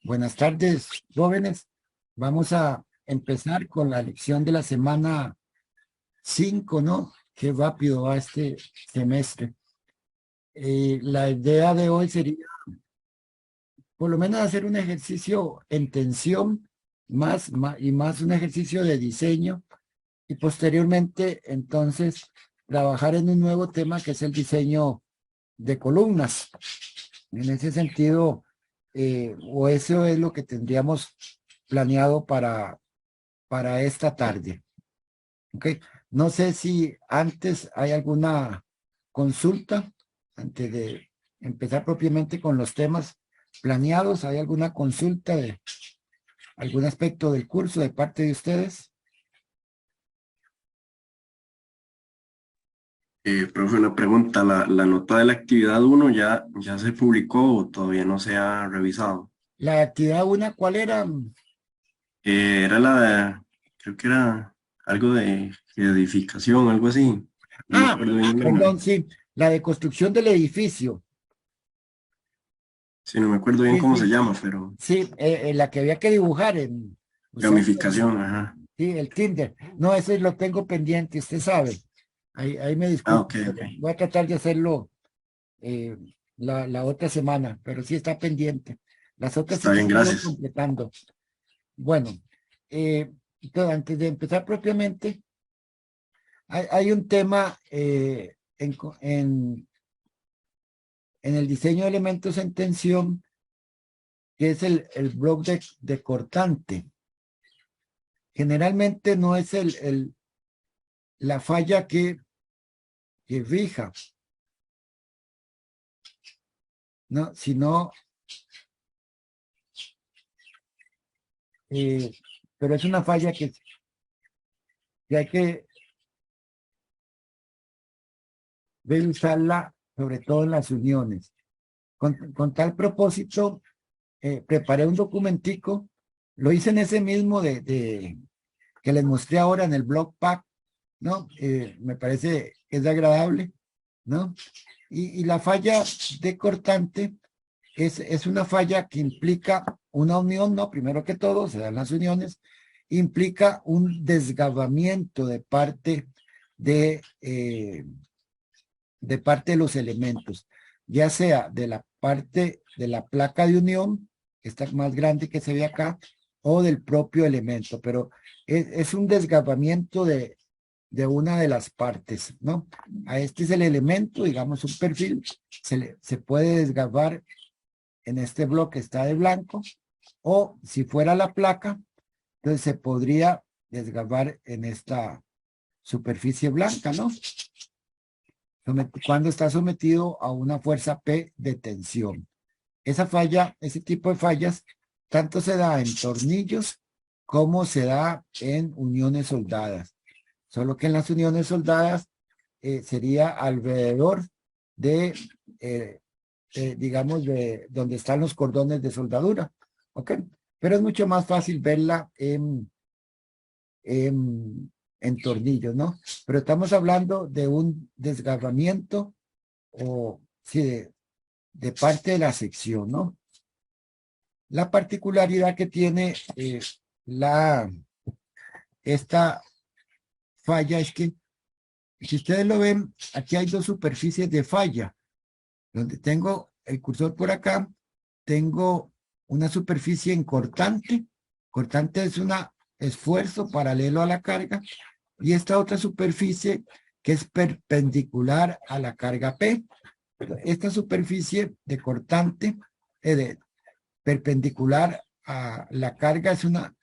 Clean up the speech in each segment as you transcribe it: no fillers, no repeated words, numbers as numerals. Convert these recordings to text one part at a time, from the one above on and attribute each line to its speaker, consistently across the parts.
Speaker 1: Buenas tardes, jóvenes. Vamos a empezar con la lección de la semana 5, ¿no? Qué rápido va este semestre. La idea de hoy sería, por lo menos, hacer un ejercicio en tensión, y más un ejercicio de diseño, y posteriormente, entonces, trabajar en un nuevo tema que es el diseño de columnas. En ese sentido, o eso es lo que tendríamos planeado para esta tarde. ¿Ok? No sé si antes hay alguna consulta, antes de empezar propiamente con los temas planeados. ¿Hay alguna consulta de algún aspecto del curso de parte de ustedes?
Speaker 2: Profe, una pregunta, ¿la nota de la actividad uno ya se publicó o todavía no se ha revisado?
Speaker 1: La actividad una, ¿cuál era?
Speaker 2: Era creo que era algo de edificación, algo así. No me
Speaker 1: Ah,
Speaker 2: acuerdo bien el nombre.
Speaker 1: perdón, sí, la de construcción del edificio.
Speaker 2: Sí, no me acuerdo bien
Speaker 1: Sí,
Speaker 2: cómo se
Speaker 1: sí,
Speaker 2: llama, pero
Speaker 1: sí, la que había que dibujar usando
Speaker 2: gamificación, ajá.
Speaker 1: sí, el Tinder. No, ese lo tengo pendiente, usted sabe. Ahí me
Speaker 2: Ah,
Speaker 1: disculpo,
Speaker 2: ok, ok.
Speaker 1: pero voy a tratar de hacerlo eh, la otra semana, pero sí está pendiente. Las otras sí
Speaker 2: Está
Speaker 1: que
Speaker 2: bien,
Speaker 1: he ido
Speaker 2: gracias.
Speaker 1: completando. Bueno, entonces, antes de empezar propiamente, hay un tema en el diseño de elementos en tensión, que es el bloque de cortante. Generalmente no es la falla que fija, ¿no? Sino, eh, pero es una falla que hay que ver usarla, sobre todo en las uniones. Con tal propósito, preparé un documentico, lo hice en ese mismo que les mostré ahora en el blog pack, ¿no? Me parece que es agradable, ¿no? Y la falla de cortante es una falla que implica una unión, ¿no? Primero que todo, se dan las uniones, implica un desgabamiento de, eh, de parte de los elementos, ya sea de la parte de la placa de unión, que está más grande que se ve acá, o del propio elemento, pero es un desgabamiento de una de las partes, ¿no? A este es el elemento, digamos, un perfil, se puede desgabar en este bloque, está de blanco, o si fuera la placa, entonces se podría desgabar en esta superficie blanca, ¿no? Cuando está sometido a una fuerza P de tensión. Esa falla, ese tipo de fallas, tanto se da en tornillos como se da en uniones soldadas. Solo que en las uniones soldadas sería alrededor de, eh, digamos, de donde están los cordones de soldadura. ¿Ok? Pero es mucho más fácil verla en tornillos, ¿no? Pero estamos hablando de un desgarramiento o sí, de parte de la sección, ¿no? La particularidad que tiene esta falla es que, si ustedes lo ven, aquí hay dos superficies de falla, donde tengo el cursor por acá, tengo una superficie en cortante. Cortante es un esfuerzo paralelo a la carga, y esta otra superficie que es perpendicular a la carga P. Esta superficie de cortante, perpendicular a la carga, es una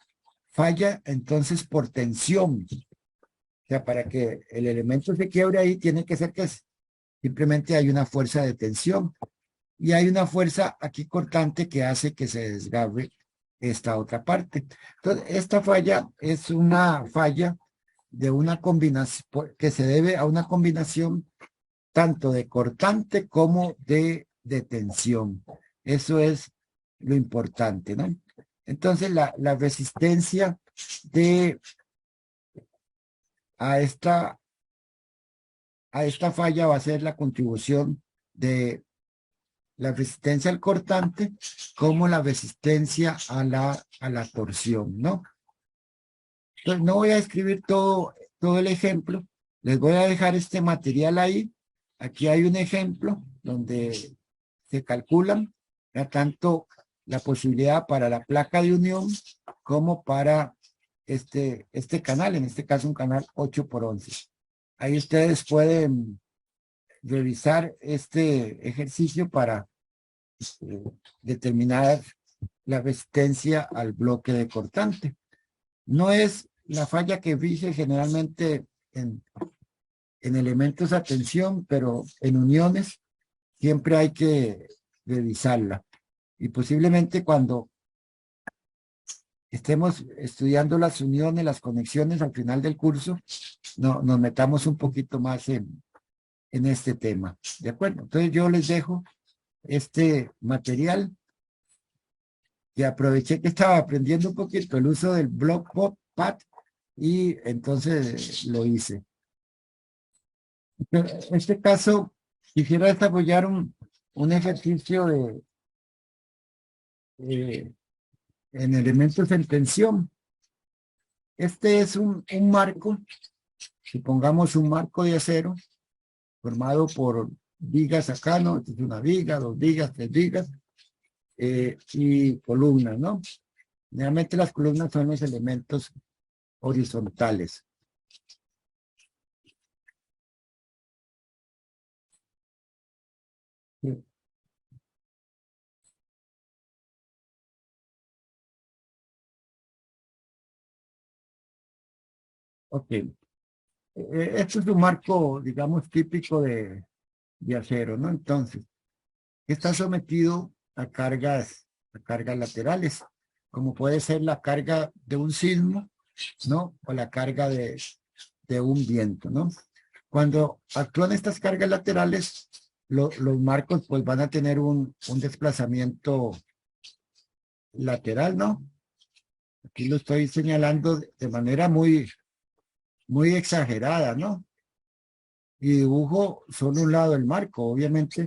Speaker 1: falla entonces por tensión. O sea, para que el elemento se quiebre ahí, tiene que ser que simplemente hay una fuerza de tensión. Y hay una fuerza aquí cortante que hace que se desgarre esta otra parte. Entonces, esta falla es una falla de una combinación que se debe a una combinación tanto de cortante como de tensión. Eso es lo importante, ¿no? Entonces, la resistencia de, a, esta, a esta falla va a ser la contribución de la resistencia al cortante como la resistencia a la torsión, ¿no? Entonces, no voy a escribir todo el ejemplo, les voy a dejar este material ahí. Aquí hay un ejemplo donde se calculan tanto la posibilidad para la placa de unión como para este canal, en este caso un canal 8x11. Ahí ustedes pueden revisar este ejercicio para determinar la resistencia al bloque de cortante. No es la falla que rige generalmente en elementos a tensión, pero en uniones siempre hay que revisarla. Y posiblemente cuando estemos estudiando las uniones, las conexiones al final del curso, nos metamos un poquito más en este tema. ¿De acuerdo? Entonces yo les dejo este material y aproveché que estaba aprendiendo un poquito el uso del Blockpad y entonces lo hice. En este caso, quisiera desarrollar un ejercicio en elementos en tensión. Este es un marco, supongamos un marco de acero, formado por vigas acá, ¿no? Esta es una viga, 2 vigas, 3 vigas, y columnas, ¿no? Generalmente las columnas son los elementos horizontales. Sí. Ok. Esto es un marco, digamos, típico de acero, ¿no? Entonces, está sometido a cargas laterales, como puede ser la carga de un sismo, ¿no? O la carga de un viento, ¿no? Cuando actúan estas cargas laterales, los marcos pues van a tener un desplazamiento lateral, ¿no? Aquí lo estoy señalando de manera muy exagerada, ¿no? Y dibujo solo un lado del marco. Obviamente,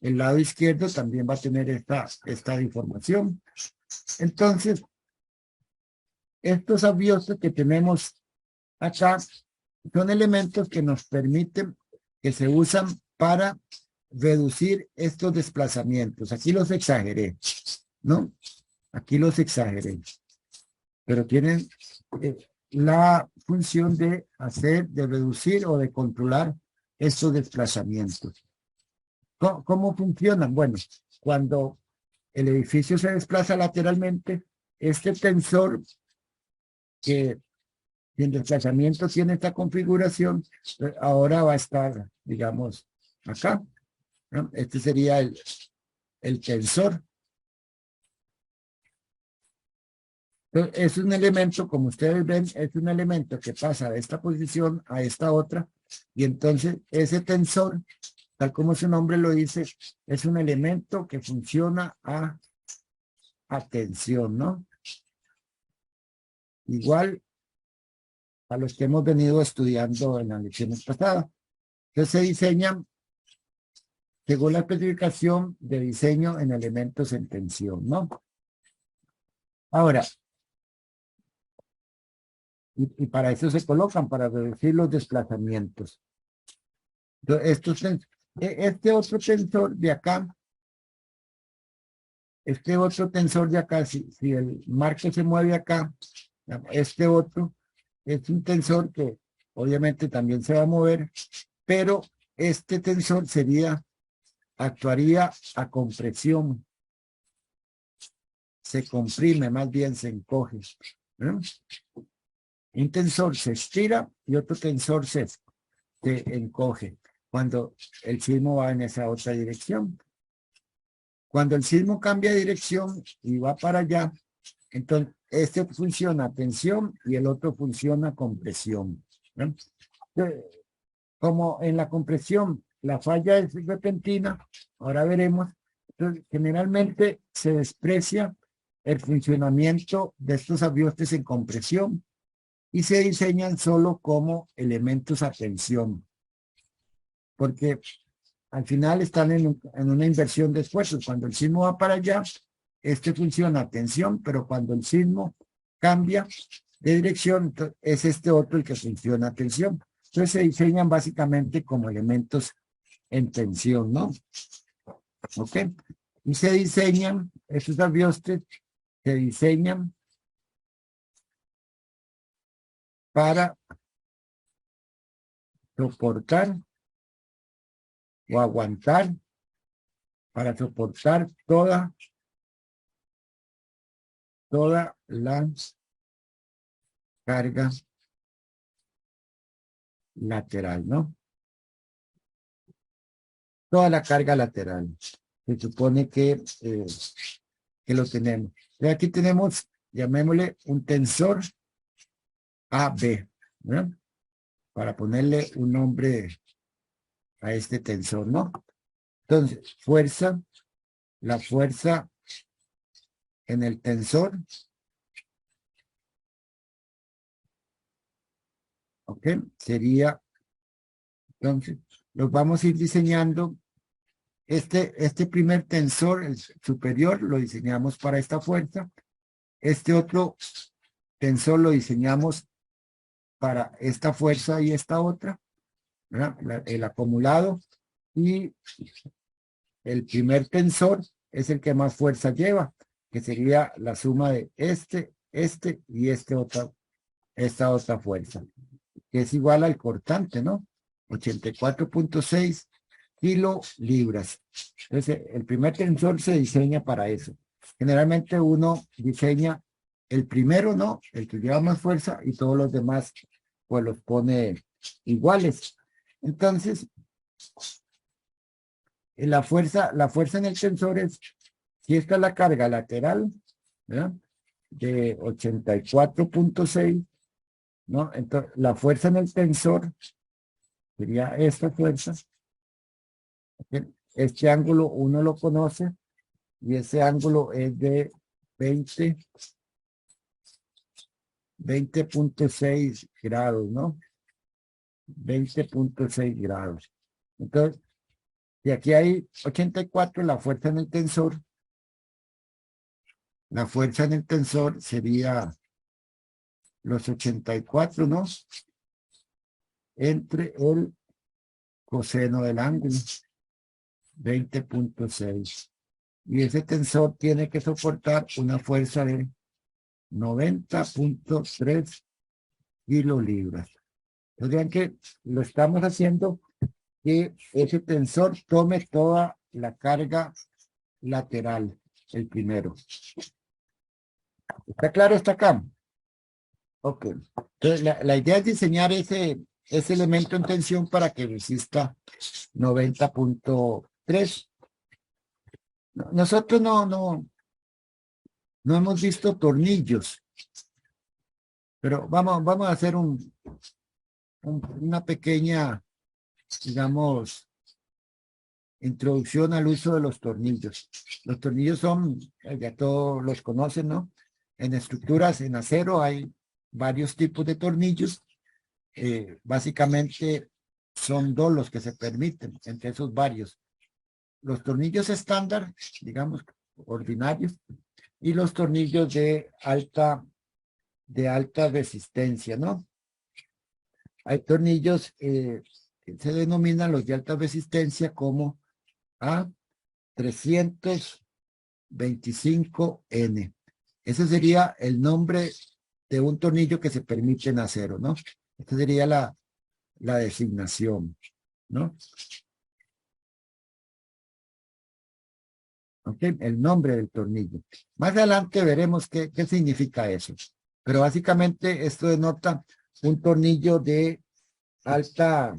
Speaker 1: el lado izquierdo también va a tener esta deformación. Entonces, estos abioses que tenemos acá son elementos que nos permiten, que se usan para reducir estos desplazamientos. Aquí los exageré, ¿no? Aquí los exageré. Pero tienen la función de reducir o de controlar estos desplazamientos. ¿Cómo funcionan? Bueno, cuando el edificio se desplaza lateralmente, este tensor que en desplazamiento tiene esta configuración, ahora va a estar, digamos, acá, ¿no? Este sería el tensor. Entonces, es un elemento, como ustedes ven, es un elemento que pasa de esta posición a esta otra, y entonces ese tensor, tal como su nombre lo dice, es un elemento que funciona a tensión, ¿no? Igual a los que hemos venido estudiando en las lecciones pasadas. Entonces se diseñan según la especificación de diseño en elementos en tensión, ¿no? Ahora, y para eso se colocan, para reducir los desplazamientos. Entonces, este otro tensor de acá, si el marco se mueve acá, este otro es un tensor que obviamente también se va a mover, pero este tensor actuaría a compresión. Se comprime, más bien se encoge, ¿no? Un tensor se estira y otro tensor se encoge cuando el sismo va en esa otra dirección. Cuando el sismo cambia de dirección y va para allá, entonces este funciona a tensión y el otro funciona a compresión, ¿no? Como en la compresión la falla es repentina, ahora veremos, entonces, generalmente se desprecia el funcionamiento de estos abiostes en compresión y se diseñan solo como elementos a tensión, porque al final están en una inversión de esfuerzos. Cuando el sismo va para allá, este funciona a tensión, pero cuando el sismo cambia de dirección, es este otro el que funciona a tensión. Entonces se diseñan básicamente como elementos en tensión, ¿no? ¿Ok? Y se diseñan, estos aviostres se diseñan para soportar o aguantar, para soportar toda la carga lateral, ¿no? Toda la carga lateral. Se supone que lo tenemos. Y aquí tenemos, llamémosle un tensor AB, ¿verdad? Para ponerle un nombre a este tensor, ¿no? Entonces, fuerza, la fuerza en el tensor, ¿ok? Sería, entonces, los vamos a ir diseñando. Este primer tensor, el superior, lo diseñamos para esta fuerza. Este otro tensor lo diseñamos para esta fuerza y esta otra, ¿verdad? El acumulado. Y el primer tensor es el que más fuerza lleva, que sería la suma de este y esta otra fuerza, que es igual al cortante, ¿no? 84.6 kilolibras. Entonces, el primer tensor se diseña para eso. Generalmente uno diseña el primero, ¿no? El que lleva más fuerza y todos los demás, pues los pone iguales. Entonces, la fuerza en el tensor es, si esta es la carga lateral, ¿verdad? De 84.6, ¿no? Entonces, la fuerza en el tensor sería esta fuerza. Este ángulo uno lo conoce y ese ángulo es de 20.6 grados, ¿no? 20.6 grados. Entonces, y aquí hay 84, la fuerza en el tensor. La fuerza en el tensor sería los 84, ¿no? Entre el coseno del ángulo, 20.6. Y ese tensor tiene que soportar una fuerza de 90.3 kilolibras. Entonces, vean que lo estamos haciendo que ese tensor tome toda la carga lateral, el primero. ¿Está claro hasta acá? Ok. Entonces, la idea es diseñar ese elemento en tensión para que resista 90.3. Nosotros no hemos visto tornillos, pero vamos a hacer una pequeña, digamos, introducción al uso de los tornillos. Los tornillos son, ya todos los conocen, ¿no? En estructuras en acero hay varios tipos de tornillos. Básicamente son dos los que se permiten, entre esos varios. Los tornillos estándar, digamos, ordinarios, y los tornillos de alta resistencia, ¿no? Hay tornillos que se denominan los de alta resistencia como A325N. Ese sería el nombre de un tornillo que se permite en acero, ¿no? Esta sería la designación, ¿no? ¿Ok? El nombre del tornillo. Más adelante veremos qué significa eso. Pero básicamente esto denota un tornillo de alta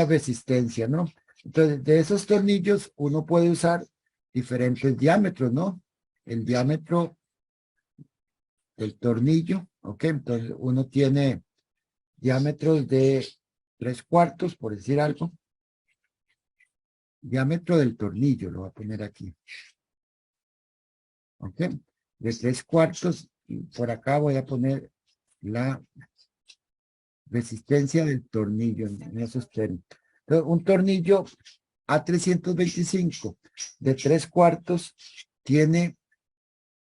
Speaker 1: resistencia, ¿no? Entonces, de esos tornillos uno puede usar diferentes diámetros, ¿no? El diámetro del tornillo, ¿ok? Entonces, uno tiene diámetros de 3/4, por decir algo. Diámetro del tornillo, lo voy a poner aquí. ¿Ok? De 3/4, y por acá voy a poner la resistencia del tornillo en esos términos. Entonces, un tornillo A325 de 3/4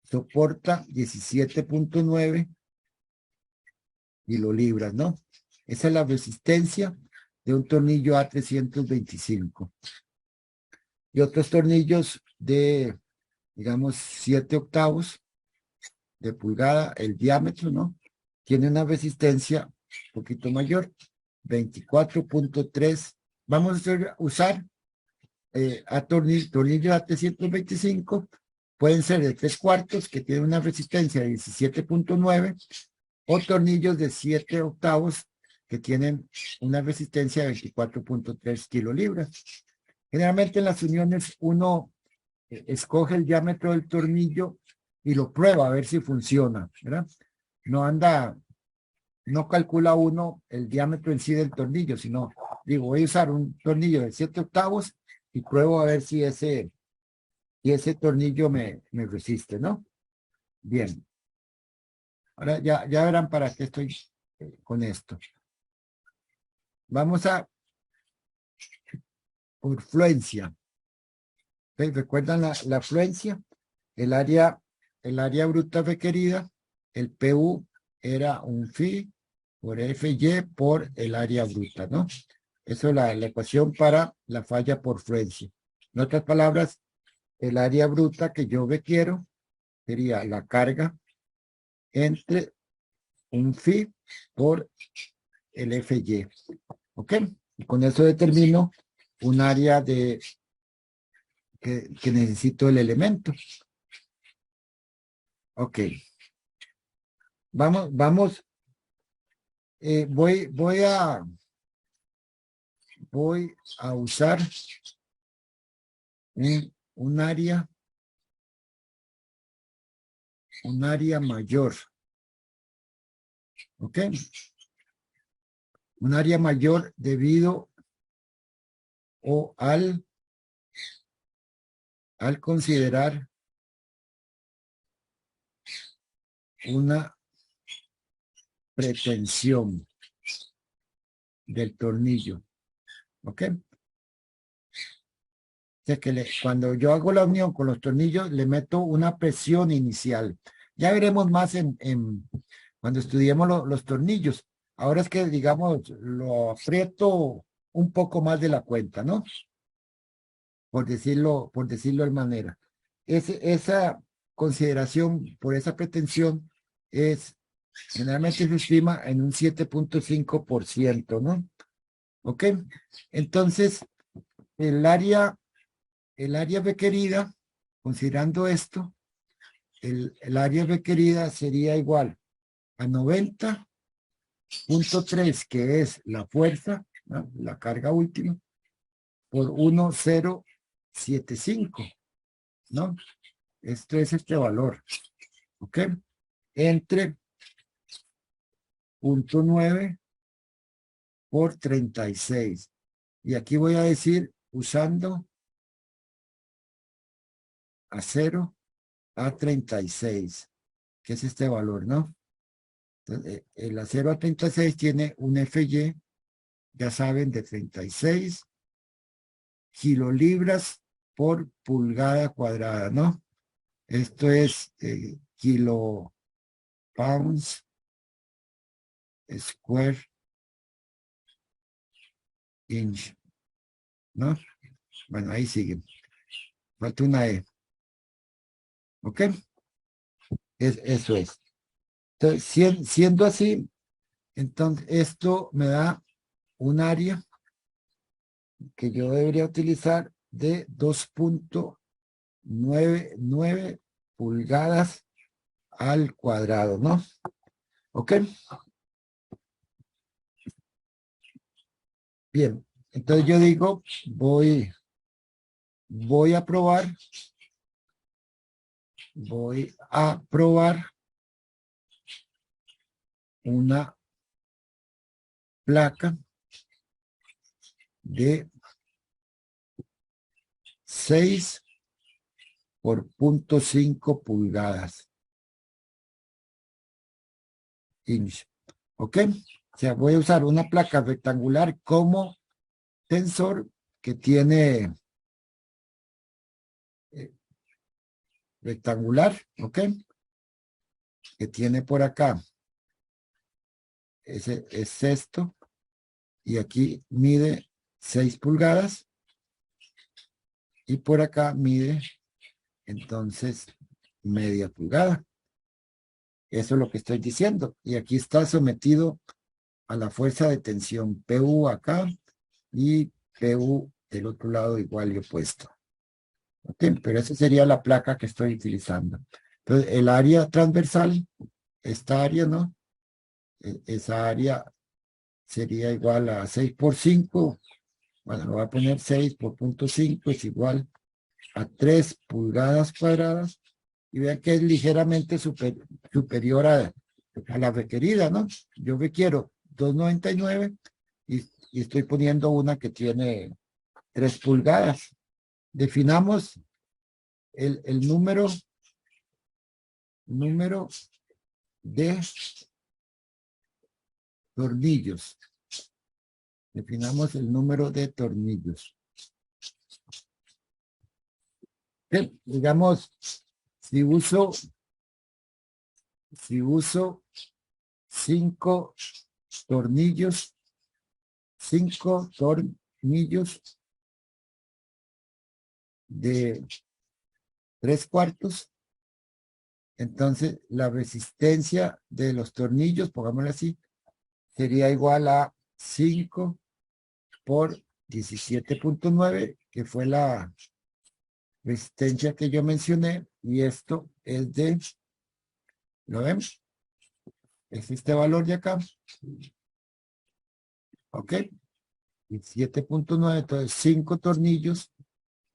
Speaker 1: soporta 17.9 kilolibras, ¿no? Esa es la resistencia de un tornillo A325. Y otros tornillos de, digamos, 7/8 de pulgada, el diámetro, ¿no? Tiene una resistencia un poquito mayor, 24.3. Vamos a usar tornillos A325, pueden ser de 3/4, que tienen una resistencia de 17.9, o tornillos de 7/8, que tienen una resistencia de 24.3 kilolibras. Generalmente en las uniones uno escoge el diámetro del tornillo y lo prueba a ver si funciona, ¿verdad? No calcula uno el diámetro en sí del tornillo, sino digo, voy a usar un tornillo de 7/8 y pruebo a ver si ese tornillo me resiste, ¿no? Bien. Ahora ya verán para qué estoy con esto. Vamos a por fluencia. ¿Okay? ¿Recuerdan la fluencia? El área bruta requerida, el PU era un phi por FY por el área bruta, ¿no? Eso es la ecuación para la falla por fluencia. En otras palabras, el área bruta que yo requiero sería la carga entre un phi por el FY. ¿Ok? Y con eso determino un área que necesito el elemento. Ok. Vamos. Voy a usar un área mayor. ¿Ok? Un área mayor debido o al considerar una pretensión del tornillo. ¿Ok? O sea que cuando yo hago la unión con los tornillos, le meto una presión inicial. Ya veremos más cuando estudiemos los tornillos. Ahora es que, digamos, lo aprieto un poco más de la cuenta, ¿no? Por decirlo de manera. Esa consideración por esa pretensión generalmente se estima en un 7.5%, ¿no? ¿Ok? Entonces, el área requerida, considerando esto, el área requerida sería igual a 90.3, que es la fuerza, ¿no? La carga última, por 1,075, ¿no? Esto es este valor, ¿ok? Entre 0.9 por 36. Y aquí voy a decir usando acero A36, que es este valor, ¿no? Entonces, el acero A36 tiene un FY, ya saben, de 36 kilolibras por pulgada cuadrada, ¿no? Esto es kilo pounds square inch, ¿no? Bueno, ahí siguen. Falta una E. ¿Ok? Eso es. Entonces, siendo así, entonces esto me da un área que yo debería utilizar de 2.99 pulgadas al cuadrado, ¿no? ¿Ok? Bien, entonces yo digo, voy a probar una placa de 6 por 0.5 pulgadas. Inch. ¿Ok? O sea, voy a usar una placa rectangular como tensor que tiene rectangular, ¿ok? Que tiene por acá, ese es esto, y aquí mide 6 pulgadas, y por acá mide, entonces, media pulgada. Eso es lo que estoy diciendo. Y aquí está sometido a la fuerza de tensión PU acá y PU del otro lado igual y opuesto. ¿Ok? Pero esa sería la placa que estoy utilizando. Entonces, el área transversal, esta área, ¿no? Esa área sería igual a 6 por 5. Bueno, lo voy a poner 6 por punto 5 es igual a 3 pulgadas cuadradas. Y vean que es ligeramente superior a la requerida, ¿no? Yo requiero 2,99 y estoy poniendo una que tiene 3 pulgadas. Definamos el número de tornillos. Definamos el número de tornillos. Digamos, si uso 5 tornillos, 5 tornillos de 3/4, entonces la resistencia de los tornillos, pongámoslo así, sería igual a 5 por 17.9, que fue la resistencia que yo mencioné, y esto es de, ¿lo ven? Es este valor de acá, ¿ok? 17.9, entonces 5 tornillos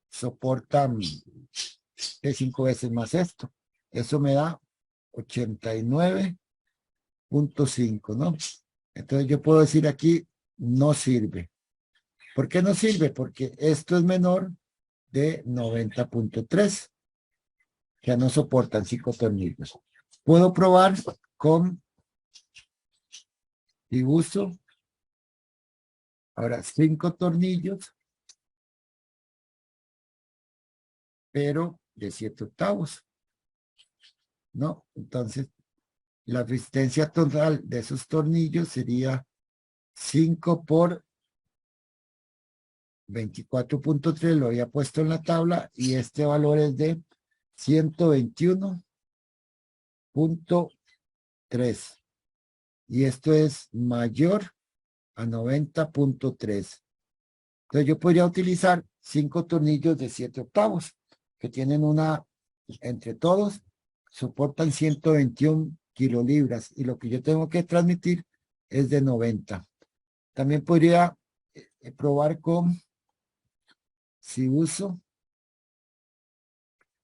Speaker 1: soportan de 5 veces más esto. Eso me da 89.5, ¿no? Entonces yo puedo decir aquí, no sirve. ¿Por qué no sirve? Porque esto es menor de 90.3. Ya no soportan 5 tornillos. Puedo probar con, si uso, ahora 5 tornillos, pero de 7/8, ¿no? Entonces, la resistencia total de esos tornillos sería 5 por 24.3, lo había puesto en la tabla, y este valor es de 121.3. Y esto es mayor a 90.3. Entonces yo podría utilizar 5 tornillos de 7/8, que tienen una, entre todos, soportan 121 kilolibras, y lo que yo tengo que transmitir es de 90. También podría probar con, si uso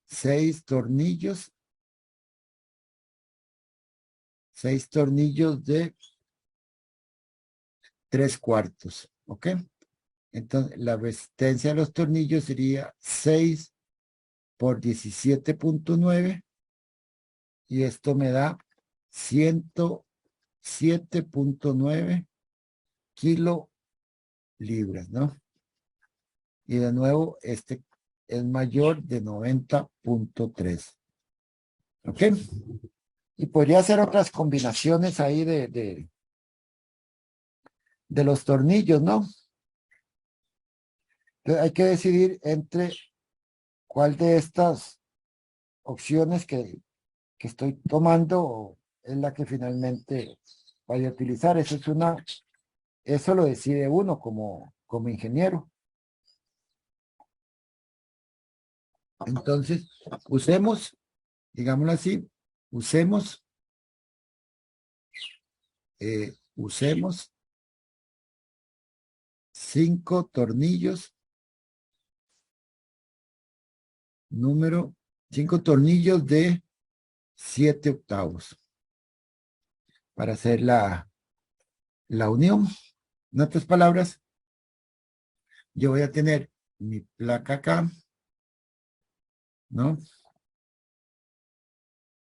Speaker 1: 6 tornillos, 6 tornillos de 3/4, ¿ok? Entonces la resistencia de los tornillos sería 6 por 17.9, y esto me da 107.9 kilolibras, ¿no? Y de nuevo, este es mayor de 90.3. ¿Ok? Y podría hacer otras combinaciones ahí de los tornillos, ¿no? Entonces hay que decidir entre cuál de estas opciones que estoy tomando es la que finalmente vaya a utilizar. Eso lo decide uno como ingeniero. Entonces, digámoslo así, usemos 5 tornillos, 5 tornillos de 7/8 para hacer la unión. En otras palabras, yo voy a tener mi placa acá, ¿no?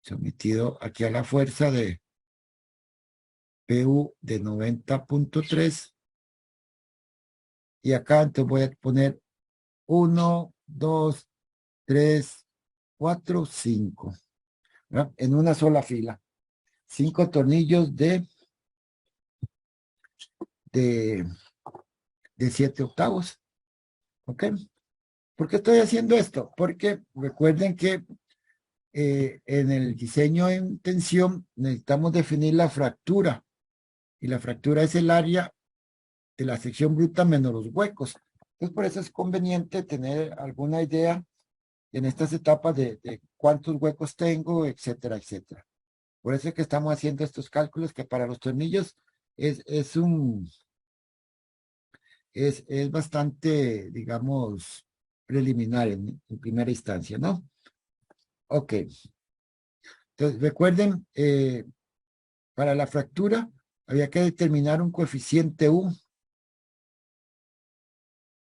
Speaker 1: Sometido aquí a la fuerza de PU de 90.3, y acá entonces voy a poner 1, 2, 3, 4, 5, ¿verdad? En una sola fila. 5 tornillos de 7 octavos. ¿Ok? ¿Por qué estoy haciendo esto? Porque recuerden que en el diseño en tensión necesitamos definir la fractura. Y la fractura es el área de la sección bruta menos los huecos. Entonces, por eso es conveniente tener alguna idea en estas etapas de cuántos huecos tengo, etcétera, etcétera. Por eso es que estamos haciendo estos cálculos que para los tornillos es bastante, digamos, preliminar en primera instancia, ¿no? Ok. Entonces, recuerden, para la fractura había que determinar un coeficiente U.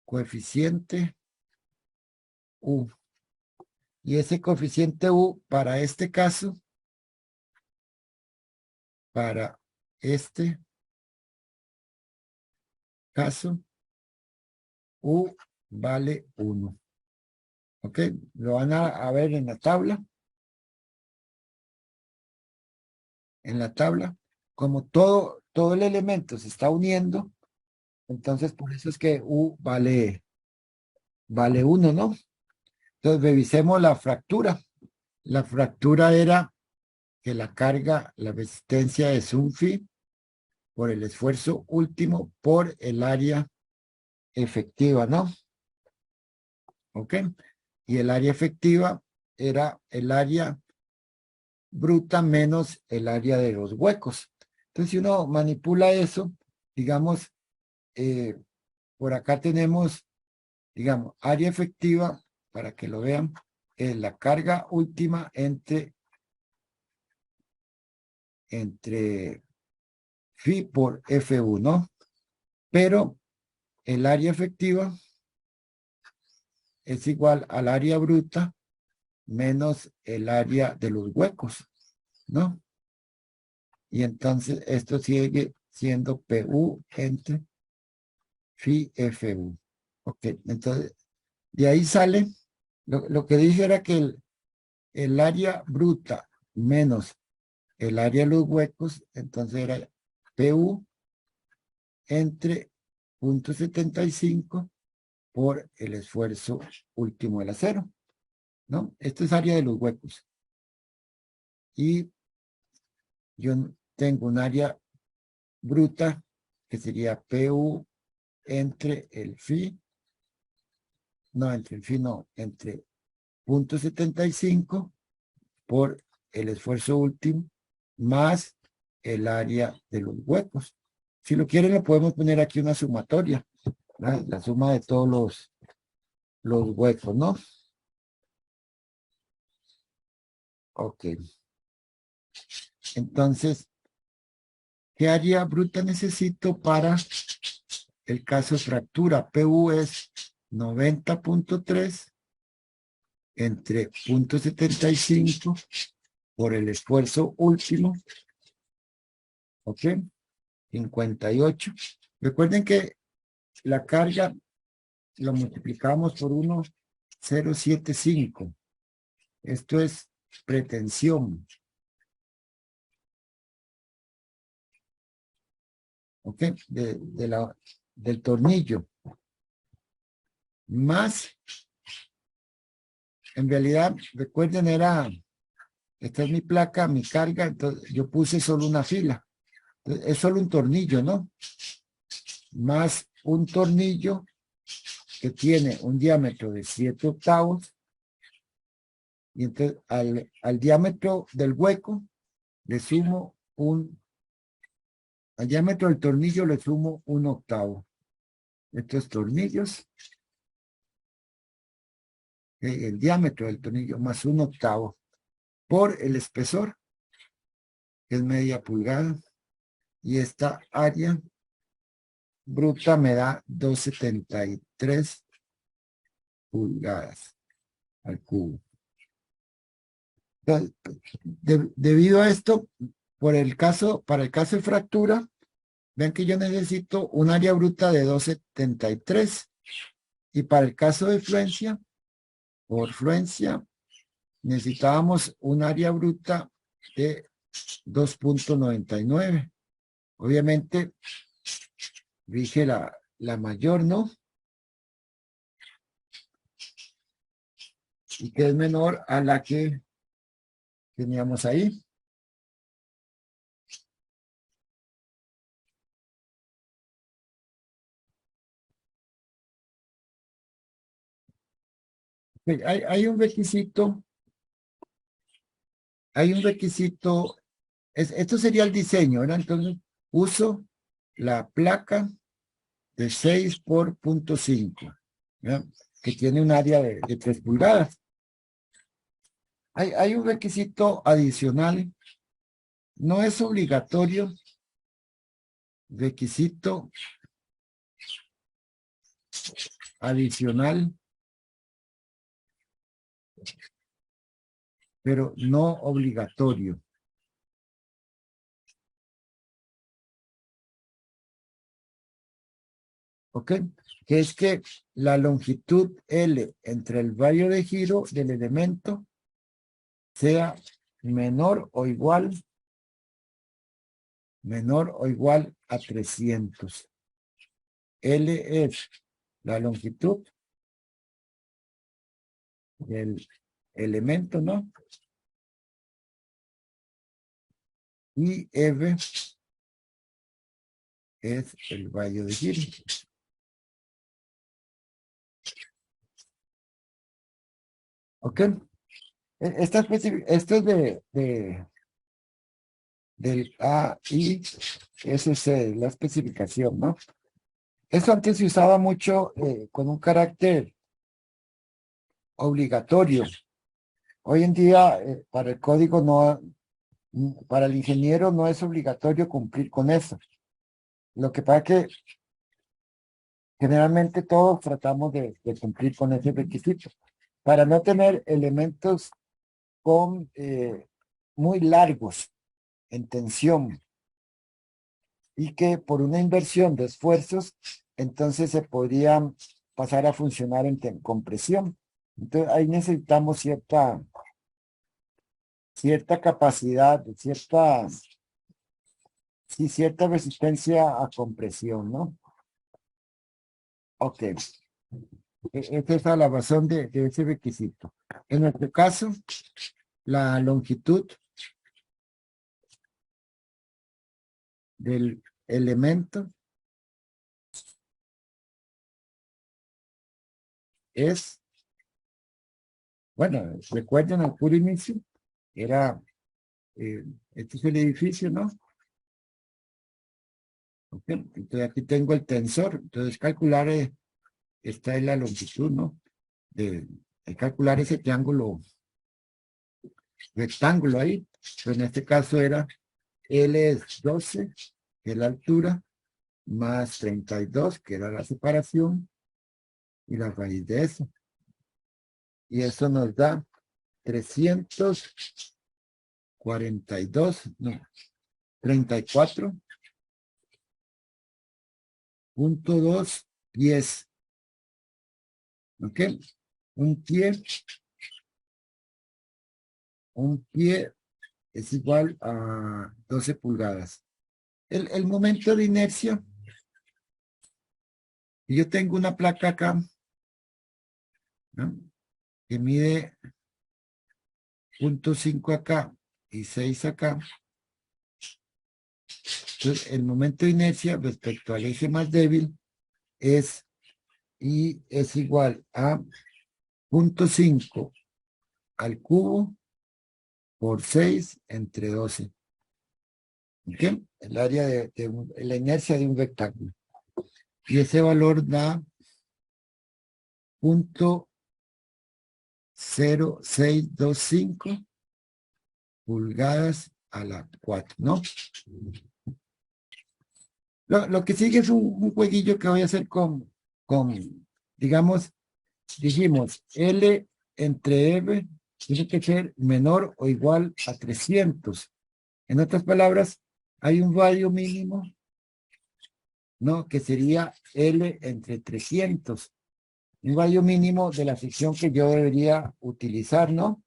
Speaker 1: Coeficiente U. Y ese coeficiente U para este caso, U vale 1. ¿Ok? Lo van a ver en la tabla. En la tabla. Como todo el elemento se está uniendo, entonces por eso es que U vale 1, ¿no? Entonces revisemos la fractura. La fractura era que la carga, la resistencia es un phi por el esfuerzo último por el área efectiva, ¿no? ¿Ok? Y el área efectiva era el área bruta menos el área de los huecos. Entonces, si uno manipula eso, digamos, por acá tenemos, digamos, área efectiva, para que lo vean, es la carga última entre phi por Fu, ¿no? Pero el área efectiva es igual al área bruta menos el área de los huecos, ¿no? Y entonces esto sigue siendo PU entre phi FU. Ok, entonces de ahí sale, lo que dije era que el área bruta menos el área de los huecos, entonces era PU entre 0.75 por el esfuerzo último del acero, ¿no? Esto es área de los huecos. Y yo tengo un área bruta que sería PU entre el phi, entre 0.75 por el esfuerzo último más el área de los huecos. Si lo quieren, le podemos poner aquí una sumatoria, la suma de todos los huecos, ¿no? Ok. Entonces, ¿qué área bruta necesito para el caso de fractura? PU es 90.3 entre 0.75 por el esfuerzo último, ¿ok? 58. Recuerden que la carga lo multiplicamos por 1,075. Esto es pretensión, ¿ok? Del tornillo. Más, en realidad, recuerden, esta es mi placa, mi carga, entonces yo puse solo una fila. Entonces, es solo un tornillo, ¿no? Más un tornillo que tiene un diámetro de 7 octavos. Y entonces al diámetro del hueco le sumo al diámetro del tornillo le sumo 1 octavo. Estos tornillos, el diámetro del tornillo más 1 octavo por el espesor, que es media pulgada, y esta área bruta me da 2,73 pulgadas al cubo. Entonces, debido a esto, para el caso de fractura, Ven que yo necesito un área bruta de 273. Y para el caso de fluencia, por fluencia, necesitábamos un área bruta de 2.99. Obviamente, dije la mayor, ¿no? Y que es menor a la que teníamos ahí. Hay un requisito, esto sería el diseño, ¿verdad? Entonces, uso la placa de 6 por 0.5, ¿verdad? Que tiene un área de 3 pulgadas. Hay un requisito adicional, no es obligatorio, requisito adicional, pero no obligatorio. ¿Ok? Que es que la longitud L entre el radio de giro del elemento sea menor o igual a 300. L es la longitud del elemento, ¿no? Y F es el radio de giro. ¿Ok? Esto es del AISC, la especificación, ¿no? Eso antes se usaba mucho con un carácter obligatorio. Hoy en día, para el código para el ingeniero no es obligatorio cumplir con eso. Lo que pasa es que generalmente todos tratamos de cumplir con ese requisito para no tener elementos muy largos en tensión y que por una inversión de esfuerzos, entonces se podrían pasar a funcionar en compresión. Entonces ahí necesitamos cierta capacidad, cierta resistencia a compresión, ¿no? Ok. Esta es la razón de ese requisito. En nuestro caso, la longitud del elemento es, bueno, recuerden al puro inicio, era, este es el edificio, ¿no? Ok, entonces aquí tengo el tensor, entonces calcular, esta es la longitud, ¿no? De calcular ese triángulo rectángulo ahí, pero en este caso era L es 12, que es la altura, más 32, que era la separación, y la raíz de eso. Y eso nos da 342, no, 34.2 pies. ¿Ok? Un pie es igual a 12 pulgadas. El momento de inercia, yo tengo una placa acá, ¿no? Que mide 0.5 acá y 6 acá. Entonces, el momento de inercia respecto al eje más débil es igual a 0.5 al cubo por 6 entre 12. ¿Ok? El área la inercia de un rectángulo. Y ese valor da 0.0625 pulgadas a la 4, ¿no? Lo que sigue es un jueguillo que voy a hacer digamos, dijimos, L entre R tiene que ser menor o igual a 300. En otras palabras, hay un radio mínimo ¿no? Que sería L entre 300. Un radio mínimo de la sección que yo debería utilizar, ¿no?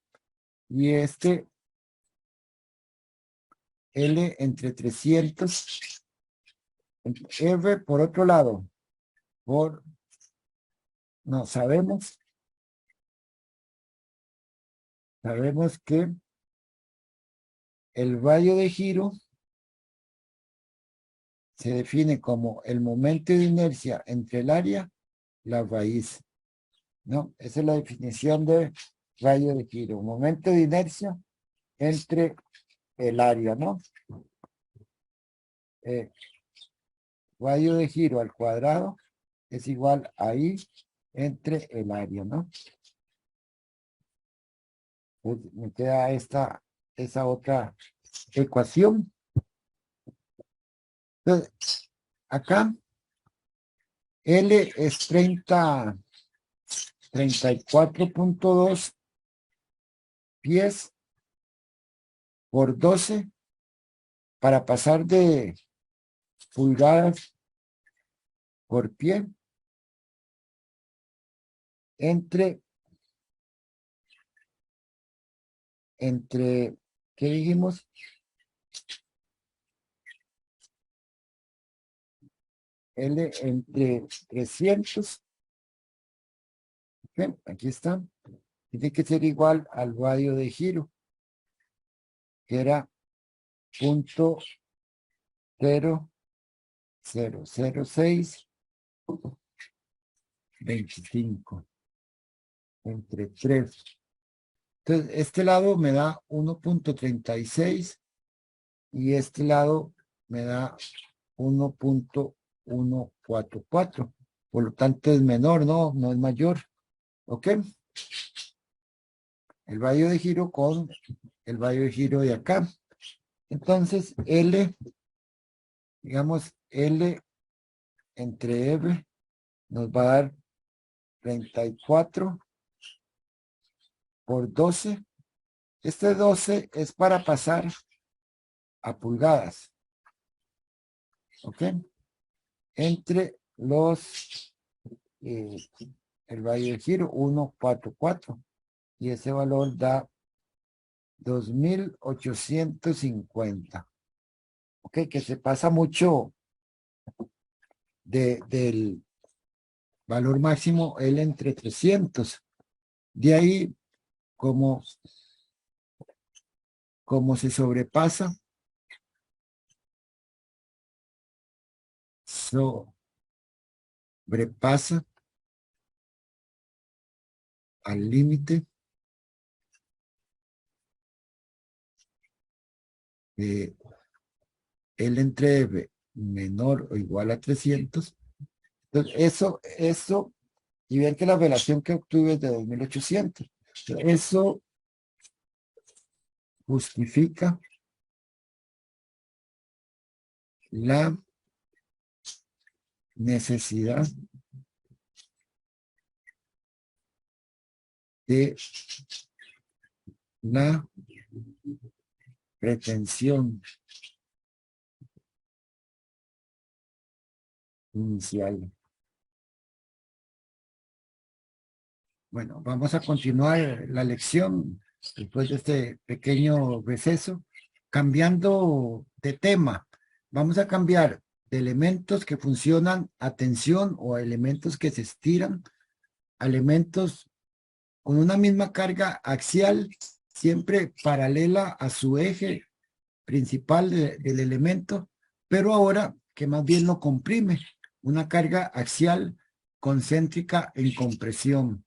Speaker 1: Y este L entre 300. R por otro lado, no, sabemos que el radio de giro se define como el momento de inercia entre el área y la raíz, ¿no? Esa es la definición de radio de giro, momento de inercia entre el área, ¿no? Radio de giro al cuadrado es igual a I entre el área, ¿no? Pues me queda esa otra ecuación. Entonces, acá L es 34.2 pies por 12 para pasar de pulgadas por pie entre, ¿qué dijimos? L entre 300. ¿Okay? Aquí está. Tiene que ser igual al radio de giro, que era 0.000625 entre 3. Entonces, este lado me da 1.36 y este lado me da 1.144. Por lo tanto, es menor, no es mayor. ¿Ok? El radio de giro con el radio de giro de acá. Entonces, L, digamos, L entre R nos va a dar 34 por 12. Este 12 es para pasar a pulgadas. ¿Ok? Entre el radio de giro 144. Y ese valor da 2.850. Ok, que se pasa mucho del valor máximo L entre 300. De ahí, como se sobrepasa, al límite de L entre F menor o igual a 300. Entonces, eso, y ver que la relación que obtuve es de 2.800. Eso justifica la necesidad de la retención inicial. Bueno, vamos a continuar la lección después de este pequeño receso, cambiando de tema. Vamos a cambiar de elementos que funcionan a tensión o a elementos que se estiran a elementos con una misma carga axial, siempre paralela a su eje principal del elemento, pero ahora que más bien lo comprime, una carga axial concéntrica en compresión,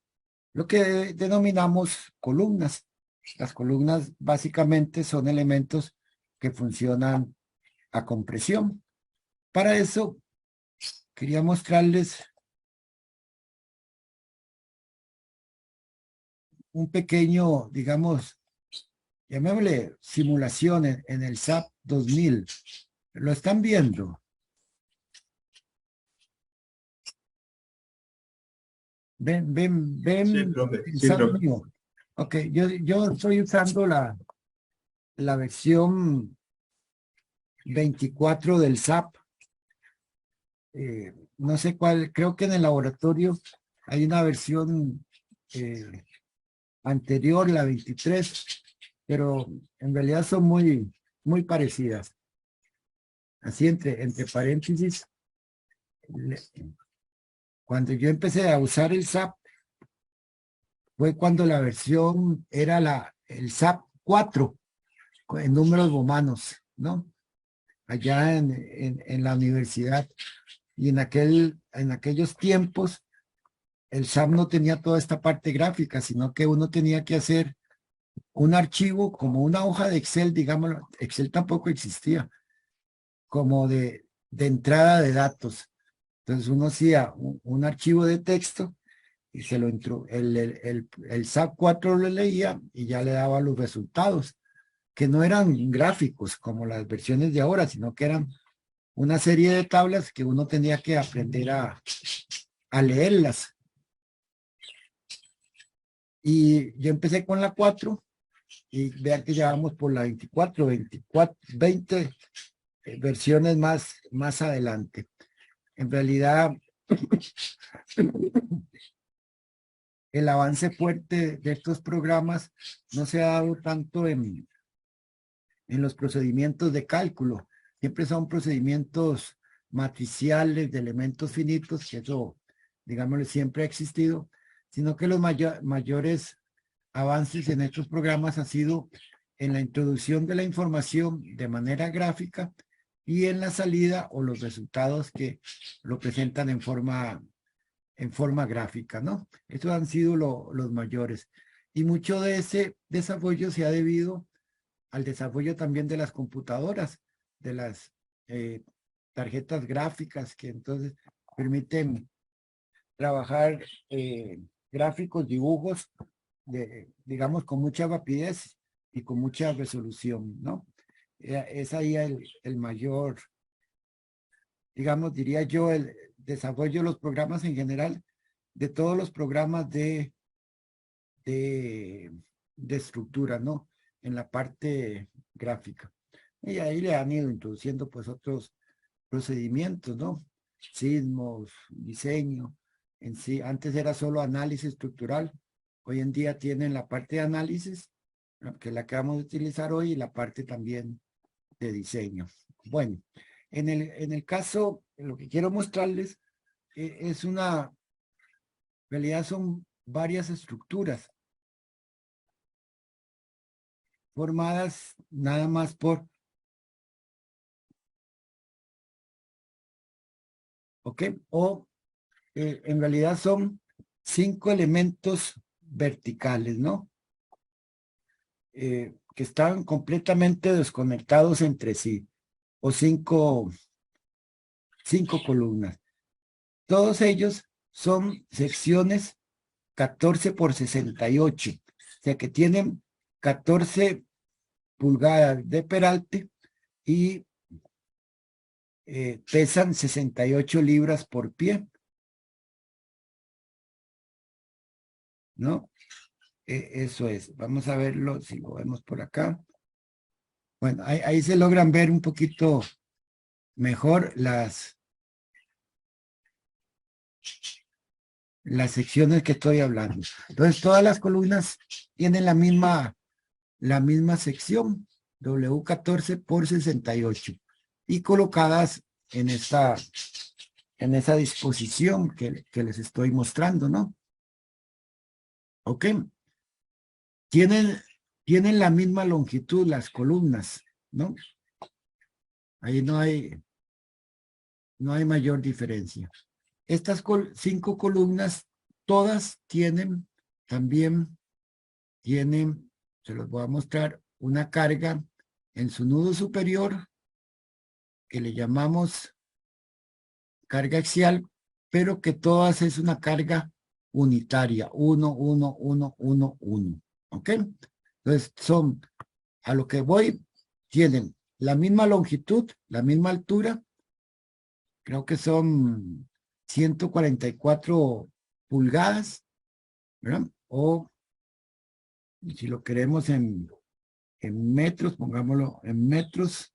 Speaker 1: lo que denominamos columnas. Las columnas básicamente son elementos que funcionan a compresión. Para eso quería mostrarles un pequeño, digamos, llamémosle simulación en el SAP 2000. ¿Lo están viendo? Ven
Speaker 2: Sí, profe.
Speaker 1: el
Speaker 2: Sí,
Speaker 1: SAP
Speaker 2: profe.
Speaker 1: mío. Ok, yo estoy usando la versión 24 del SAP. no sé cuál, creo que en el laboratorio hay una versión anterior, la 23, pero en realidad son muy parecidas. Así entre paréntesis, cuando yo empecé a usar el SAP, fue cuando la versión era el SAP 4 en números romanos, ¿no? Allá en la universidad. Y en aquellos tiempos, el SAP no tenía toda esta parte gráfica, sino que uno tenía que hacer un archivo como una hoja de Excel, digámoslo. Excel tampoco existía, como de entrada de datos. Entonces uno hacía un archivo de texto y se lo entró, el SAP 4 lo leía y ya le daba los resultados, que no eran gráficos como las versiones de ahora, sino que eran una serie de tablas que uno tenía que aprender a leerlas. Y yo empecé con la 4 y vean que ya vamos por la 24, 24, 20 versiones más adelante. En realidad, el avance fuerte de estos programas no se ha dado tanto en los procedimientos de cálculo. Siempre son procedimientos matriciales de elementos finitos, que eso, digámoslo, siempre ha existido, sino que los mayores avances en estos programas ha sido en la introducción de la información de manera gráfica y en la salida o los resultados que lo presentan en forma gráfica, ¿no? Estos han sido los mayores. Y mucho de ese desarrollo se ha debido al desarrollo también de las computadoras, de las tarjetas gráficas que entonces permiten trabajar gráficos, dibujos, digamos, con mucha rapidez y con mucha resolución, ¿no? Es ahí el mayor, digamos, diría yo, el desarrollo de los programas en general, de todos los programas de estructura, ¿no? En la parte gráfica. Y ahí le han ido introduciendo pues otros procedimientos, ¿no? Sismos, diseño, en sí, antes era solo análisis estructural, hoy en día tienen la parte de análisis, que es la que vamos a utilizar hoy, y la parte también de diseño. Bueno, en el caso, lo que quiero mostrarles es en realidad son varias estructuras formadas nada más ¿ok? O en realidad son 5 elementos verticales, ¿no? Que están completamente desconectados entre sí, o cinco columnas. Todos ellos son secciones 14 por 68, o sea que tienen 14 pulgadas de peralte y pesan 68 libras por pie, ¿no? Eso es. Vamos a verlo, si lo vemos por acá. Bueno, ahí se logran ver un poquito mejor las secciones que estoy hablando. Entonces, todas las columnas tienen la misma sección, W14 por 68, y colocadas en esa disposición que les estoy mostrando, ¿no? Ok. Tienen la misma longitud las columnas, ¿no? Ahí no hay mayor diferencia. Estas 5 columnas, todas también tienen, se los voy a mostrar, una carga en su nudo superior que le llamamos carga axial, pero que todas es una carga unitaria, 1, 1, 1, 1, 1. ¿Ok? Entonces a lo que voy, tienen la misma longitud, la misma altura, creo que son 144 pulgadas, ¿verdad? O si lo queremos en metros, pongámoslo en metros.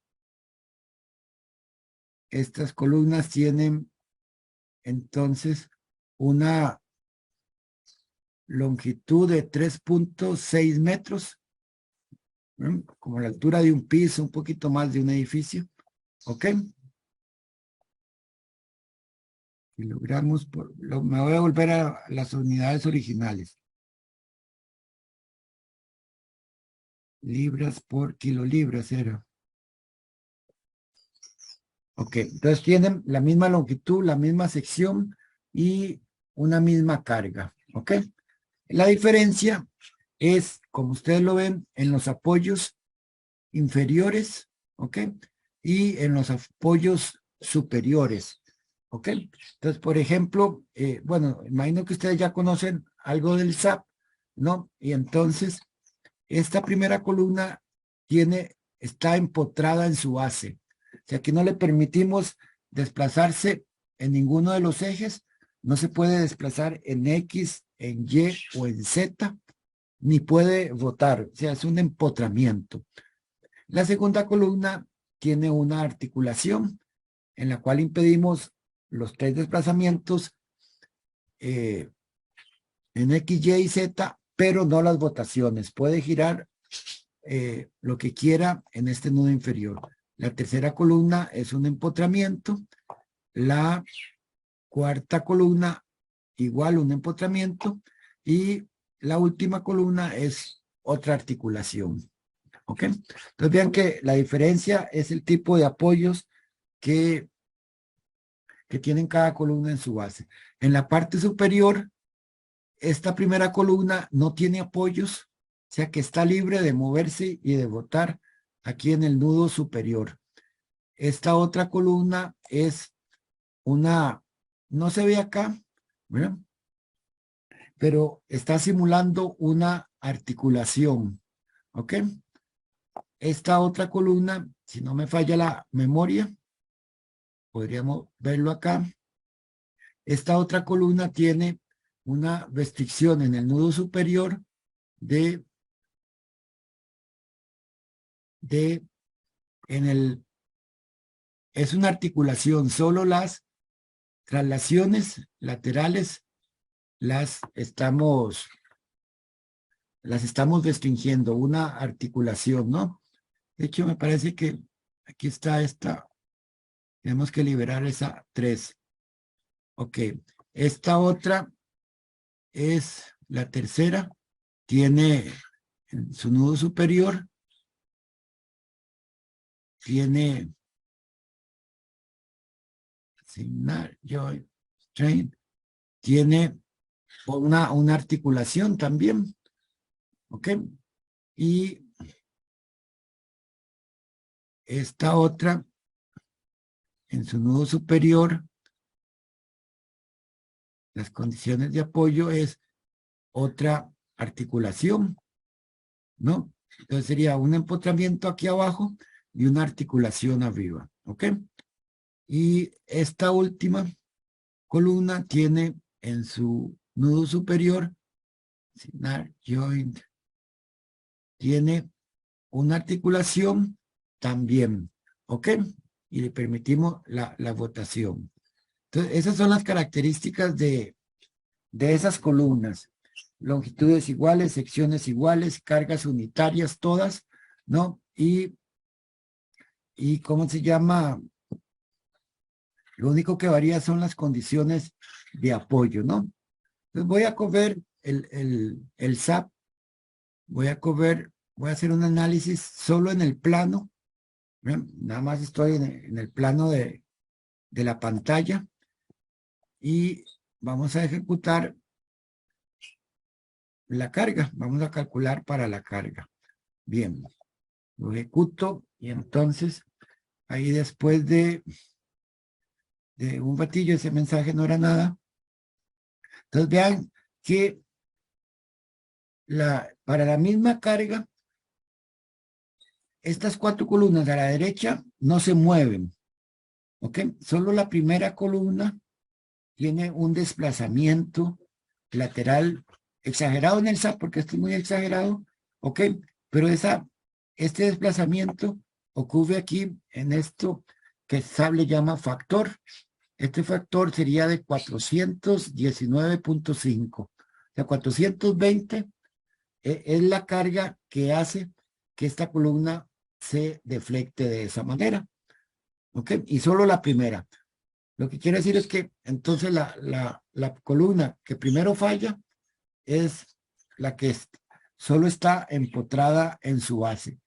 Speaker 1: Estas columnas tienen entonces una longitud de 3.6 metros, como la altura de un piso, un poquito más de un edificio, ¿ok? Kilogramos me voy a volver a las unidades originales. Libras por kilolibras era. Ok, entonces tienen la misma longitud, la misma sección y una misma carga, ¿ok? La diferencia es, como ustedes lo ven, en los apoyos inferiores, ¿ok? Y en los apoyos superiores, ¿ok? Entonces, por ejemplo, bueno, imagino que ustedes ya conocen algo del SAP, ¿no? Y entonces, esta primera columna está empotrada en su base. O sea, que no le permitimos desplazarse en ninguno de los ejes, no se puede desplazar en X, en Y o en Z, ni puede rotar, o sea, es un empotramiento. La segunda columna tiene una articulación en la cual impedimos los 3 desplazamientos en X, Y y Z, pero no las rotaciones. Puede girar lo que quiera en este nudo inferior. La tercera columna es un empotramiento. La cuarta columna, igual un empotramiento. Y la última columna es otra articulación. ¿Ok? Entonces vean que la diferencia es el tipo de apoyos que tienen cada columna en su base. En la parte superior, esta primera columna no tiene apoyos, o sea que está libre de moverse y de botar aquí en el nudo superior. Esta otra columna es no se ve acá, ¿verdad? Pero está simulando una articulación, ¿ok? Esta otra columna, si no me falla la memoria, podríamos verlo acá. Esta otra columna tiene una restricción en el nudo superior es una articulación, solo las traslaciones laterales las estamos restringiendo, una articulación, ¿no? De hecho, me parece que aquí está esta, tenemos que liberar esa 3. Ok, esta otra es la tercera, tiene en su nudo superior, tiene signar, joint, strain, tiene una articulación también, ¿ok? Y esta otra, en su nudo superior, las condiciones de apoyo es otra articulación, ¿no? Entonces sería un empotramiento aquí abajo y una articulación arriba, ¿ok? Y esta última columna tiene en su nudo superior, signar, joint, tiene una articulación también, ¿ok? Y le permitimos la votación. Entonces, esas son las características de esas columnas. Longitudes iguales, secciones iguales, cargas unitarias todas, ¿no? Y ¿cómo se llama? Lo único que varía son las condiciones de apoyo, ¿no? Entonces voy a coger el SAP, voy a hacer un análisis solo en el plano, ¿verdad? Nada más estoy en el plano de la pantalla y vamos a ejecutar la carga, vamos a calcular para la carga. Bien, lo ejecuto y entonces ahí después de un ratillo ese mensaje no era nada. Entonces vean que para la misma carga, estas 4 columnas a la derecha no se mueven, ¿ok? Solo la primera columna tiene un desplazamiento lateral exagerado en el SAP, porque esto es muy exagerado, ¿ok? Pero este desplazamiento ocurre aquí en esto que SAP le llama factor. este factor sería de 419.5. O sea, 420 es la carga que hace que esta columna se deflecte de esa manera. ¿Ok? Y solo la primera. Lo que quiere decir es que entonces la columna que primero falla es la que solo está empotrada en su base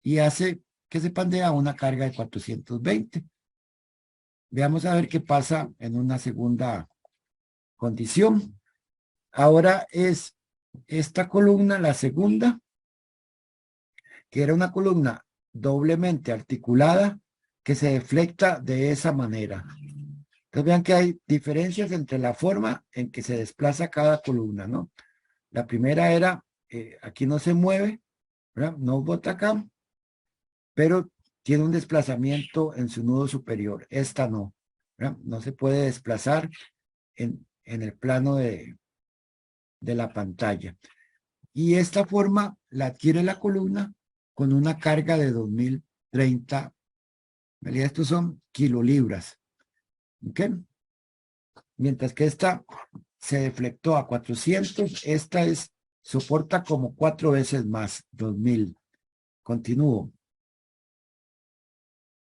Speaker 1: y hace que se pandea una carga de 420. Veamos a ver qué pasa en una segunda condición. Ahora es esta columna, la segunda, que era una columna doblemente articulada que se deflecta de esa manera. Entonces vean que hay diferencias entre la forma en que se desplaza cada columna, ¿no? La primera era, aquí no se mueve, ¿verdad? No bota acá, pero tiene un desplazamiento en su nudo superior. Esta no, ¿verdad? No se puede desplazar en el plano de la pantalla. Y esta forma la adquiere la columna con una carga de 2030. En realidad estos son kilolibras. ¿Ok? Mientras que esta se deflectó a 400, esta soporta como 4 veces más, 2000. Continúo.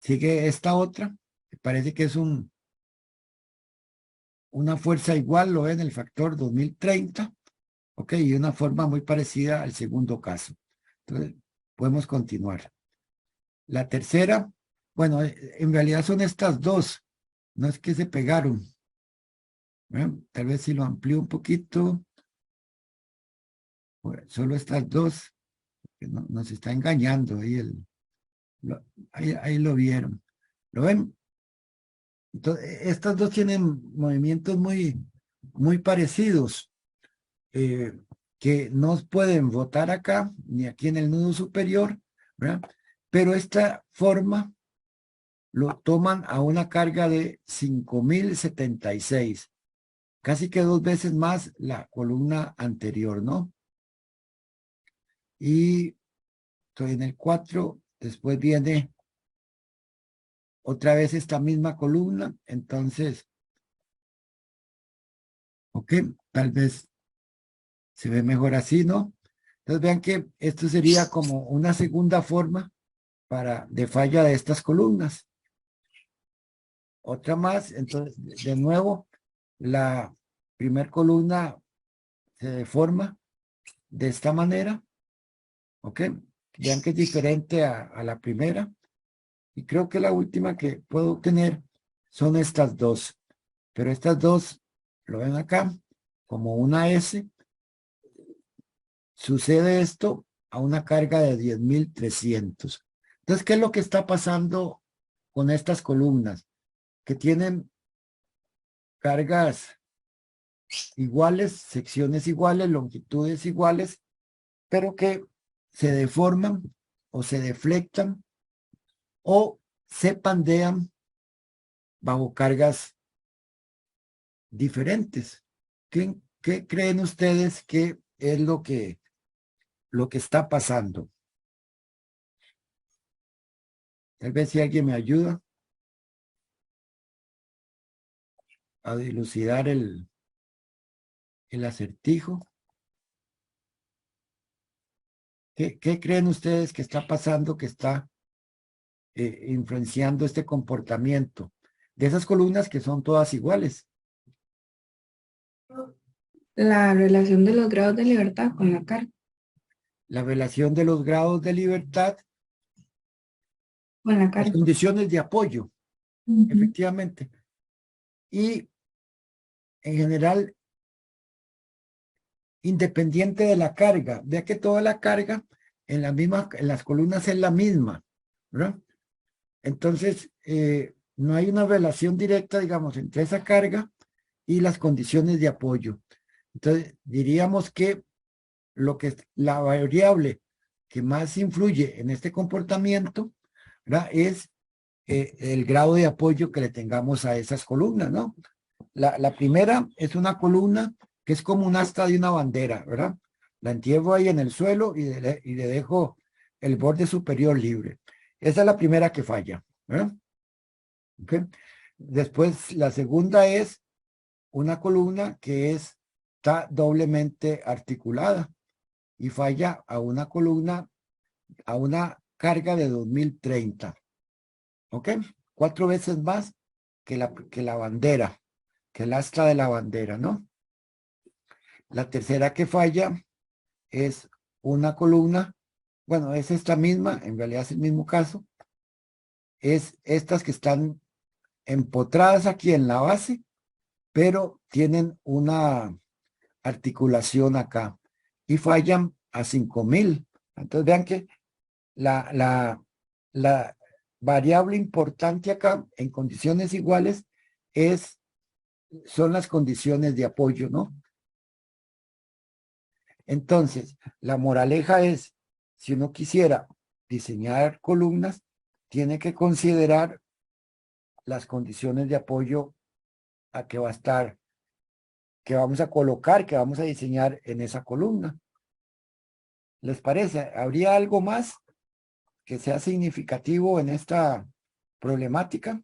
Speaker 1: Sigue esta otra, que parece que es una fuerza igual, lo ven, el factor 2030, ok, y una forma muy parecida al segundo caso. Entonces, podemos continuar. La tercera, bueno, en realidad son estas dos, no es que se pegaron. Bueno, tal vez si lo amplío un poquito, bueno, solo estas dos, que nos está engañando ahí, ahí lo vieron. ¿Lo ven? Entonces, estas dos tienen movimientos muy parecidos, que no pueden botar acá, ni aquí en el nudo superior, ¿verdad? Pero esta forma lo toman a una carga de 5076, casi que 2 veces más la columna anterior, ¿no? Y estoy en el 4, después viene otra vez esta misma columna, entonces, ok, tal vez se ve mejor así, ¿no? Entonces vean que esto sería como una segunda forma de falla de estas columnas. Otra más, entonces de nuevo la primer columna se deforma de esta manera, ¿ok? Vean que es diferente a la primera. Y creo que la última que puedo obtener son estas dos. Pero estas dos, lo ven acá, como una S. Sucede esto a una carga de 10.300. Entonces, ¿qué es lo que está pasando con estas columnas? Que tienen cargas iguales, secciones iguales, longitudes iguales, pero que se deforman o se deflectan o se pandean bajo cargas diferentes. ¿Qué creen ustedes que es lo que está pasando? Tal vez si alguien me ayuda a dilucidar el acertijo. ¿Qué creen ustedes que está pasando, que está influenciando este comportamiento de esas columnas que son todas iguales?
Speaker 3: La relación de los grados de libertad con la carga.
Speaker 1: La relación de los grados de libertad
Speaker 3: Con la
Speaker 1: las
Speaker 3: carga.
Speaker 1: condiciones de apoyo, efectivamente. Y en general, independiente de la carga, vea que toda la carga en las columnas es la misma, ¿verdad? Entonces, no hay una relación directa, digamos, entre esa carga y las condiciones de apoyo. Entonces, diríamos que la variable que más influye en este comportamiento, ¿verdad?, es el grado de apoyo que le tengamos a esas columnas, ¿no? La primera es una columna que es como un asta de una bandera, ¿verdad? La entierro ahí en el suelo y le dejo el borde superior libre. Esa es la primera que falla, ¿verdad? ¿Okay? Después, la segunda es una columna que está doblemente articulada y falla a una columna, a una carga de 2030. ¿Ok? 4 veces más que la bandera, que el asta de la bandera, ¿no? La tercera que falla es una columna, bueno, es esta misma, en realidad es el mismo caso, es estas que están empotradas aquí en la base, pero tienen una articulación acá y fallan a 5000. Entonces vean que la variable importante acá en condiciones iguales son las condiciones de apoyo, ¿no? Entonces, la moraleja es, si uno quisiera diseñar columnas, tiene que considerar las condiciones de apoyo a que va a estar, que vamos a colocar, que vamos a diseñar en esa columna. ¿Les parece? ¿Habría algo más que sea significativo en esta problemática?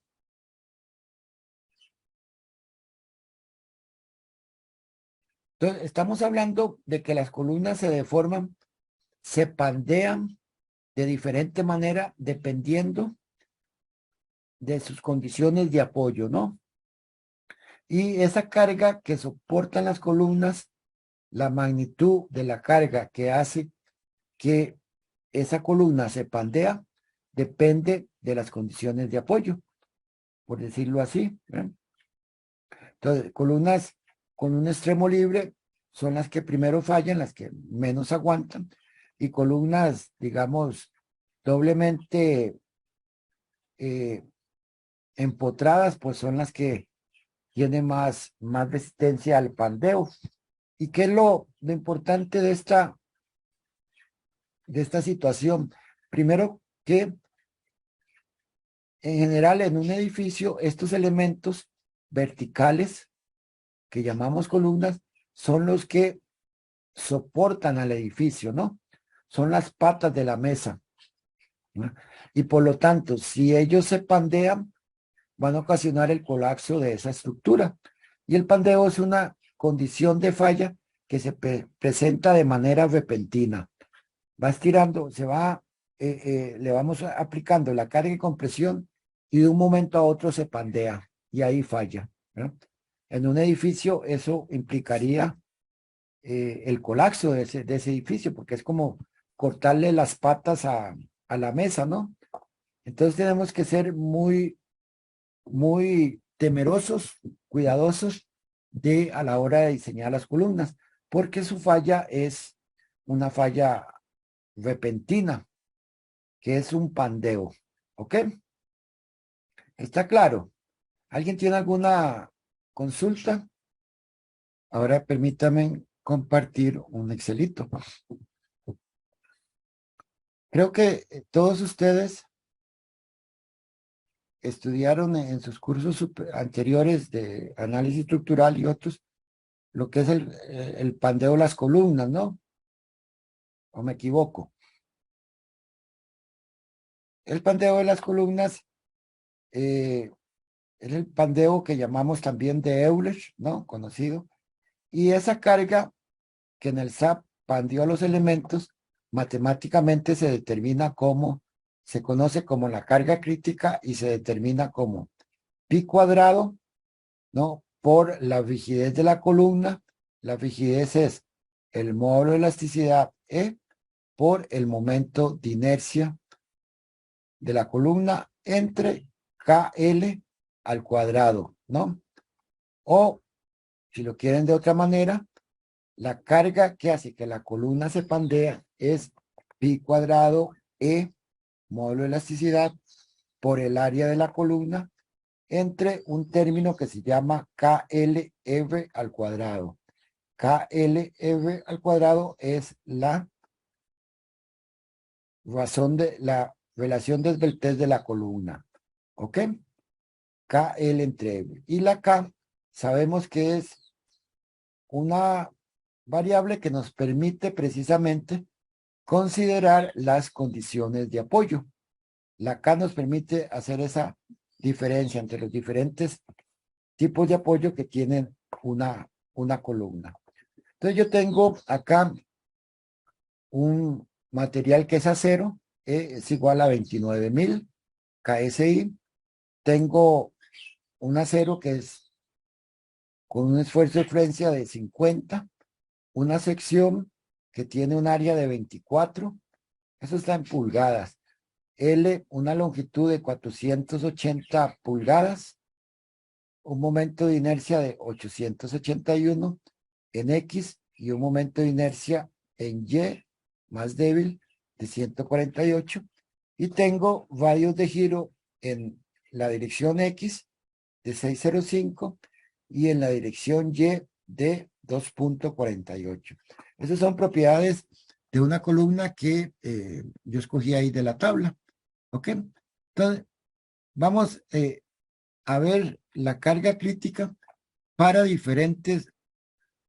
Speaker 1: Entonces, estamos hablando de que las columnas se deforman, se pandean de diferente manera dependiendo de sus condiciones de apoyo, ¿no? Y esa carga que soportan las columnas, la magnitud de la carga que hace que esa columna se pandea, depende de las condiciones de apoyo, por decirlo así, ¿eh? Entonces, columnas con un extremo libre son las que primero fallan, las que menos aguantan, y columnas, digamos, doblemente empotradas, pues son las que tienen más resistencia al pandeo. ¿Y qué es lo importante de esta situación? Primero, que en general en un edificio estos elementos verticales que llamamos columnas son los que soportan al edificio, ¿no? Son las patas de la mesa, ¿no? Y por lo tanto, si ellos se pandean, van a ocasionar el colapso de esa estructura. Y el pandeo es una condición de falla que se presenta de manera repentina. Va estirando, le vamos aplicando la carga y compresión y de un momento a otro se pandea y ahí falla, ¿no? En un edificio eso implicaría el colapso de ese edificio, porque es como cortarle las patas a la mesa, ¿no? Entonces tenemos que ser muy temerosos, cuidadosos a la hora de diseñar las columnas, porque su falla es una falla repentina, que es un pandeo. ¿Ok? ¿Está claro? ¿Alguien tiene alguna consulta? Ahora permítame compartir un Excelito. Creo que todos ustedes estudiaron en sus cursos anteriores de análisis estructural y otros lo que es el pandeo de las columnas, ¿no? ¿O me equivoco? El pandeo de las columnas es el pandeo que llamamos también de Euler, ¿no? Conocido. Y esa carga que en el SAP pandeó los elementos, matemáticamente se conoce como la carga crítica y se determina como pi cuadrado, ¿no? Por la rigidez de la columna. La rigidez es el módulo de elasticidad E por el momento de inercia de la columna entre KL al cuadrado, ¿no? O, si lo quieren de otra manera, la carga que hace que la columna se pandea es pi cuadrado E, módulo de elasticidad, por el área de la columna, entre un término que se llama KLR al cuadrado. KLR al cuadrado es la razón de la relación de esbeltez de la columna. ¿Ok? KL entre R. Y la K sabemos que es una variable que nos permite precisamente considerar las condiciones de apoyo. La K nos permite hacer diferencia entre los diferentes tipos de apoyo que tienen una columna. Entonces yo tengo acá un material que es acero, es igual a 29.000 KSI. Tengo un acero que es con un esfuerzo de influencia de 50, una sección que tiene un área de 24, eso está en pulgadas. L, una longitud de 480 pulgadas, un momento de inercia de 881 en X y un momento de inercia en Y más débil de 148. Y tengo radios de giro en la dirección X de 605 y en la dirección Y de 2.48. Esas son propiedades de una columna que yo escogí ahí de la tabla. ¿Ok? Entonces, vamos a ver la carga crítica para diferentes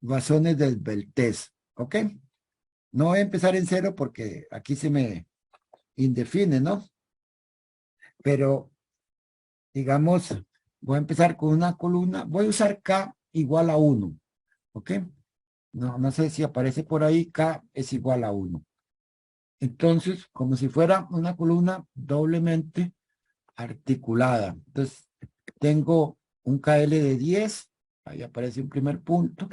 Speaker 1: razones de esbeltez. ¿Ok? No voy a empezar en cero porque aquí se me indefine, ¿no? Pero, digamos, voy a empezar con una columna. Voy a usar K igual a 1. ¿Ok? No sé si aparece por ahí. K es igual a 1. Entonces, como si fuera una columna doblemente articulada. Entonces, tengo un KL de 10. Ahí aparece un primer punto.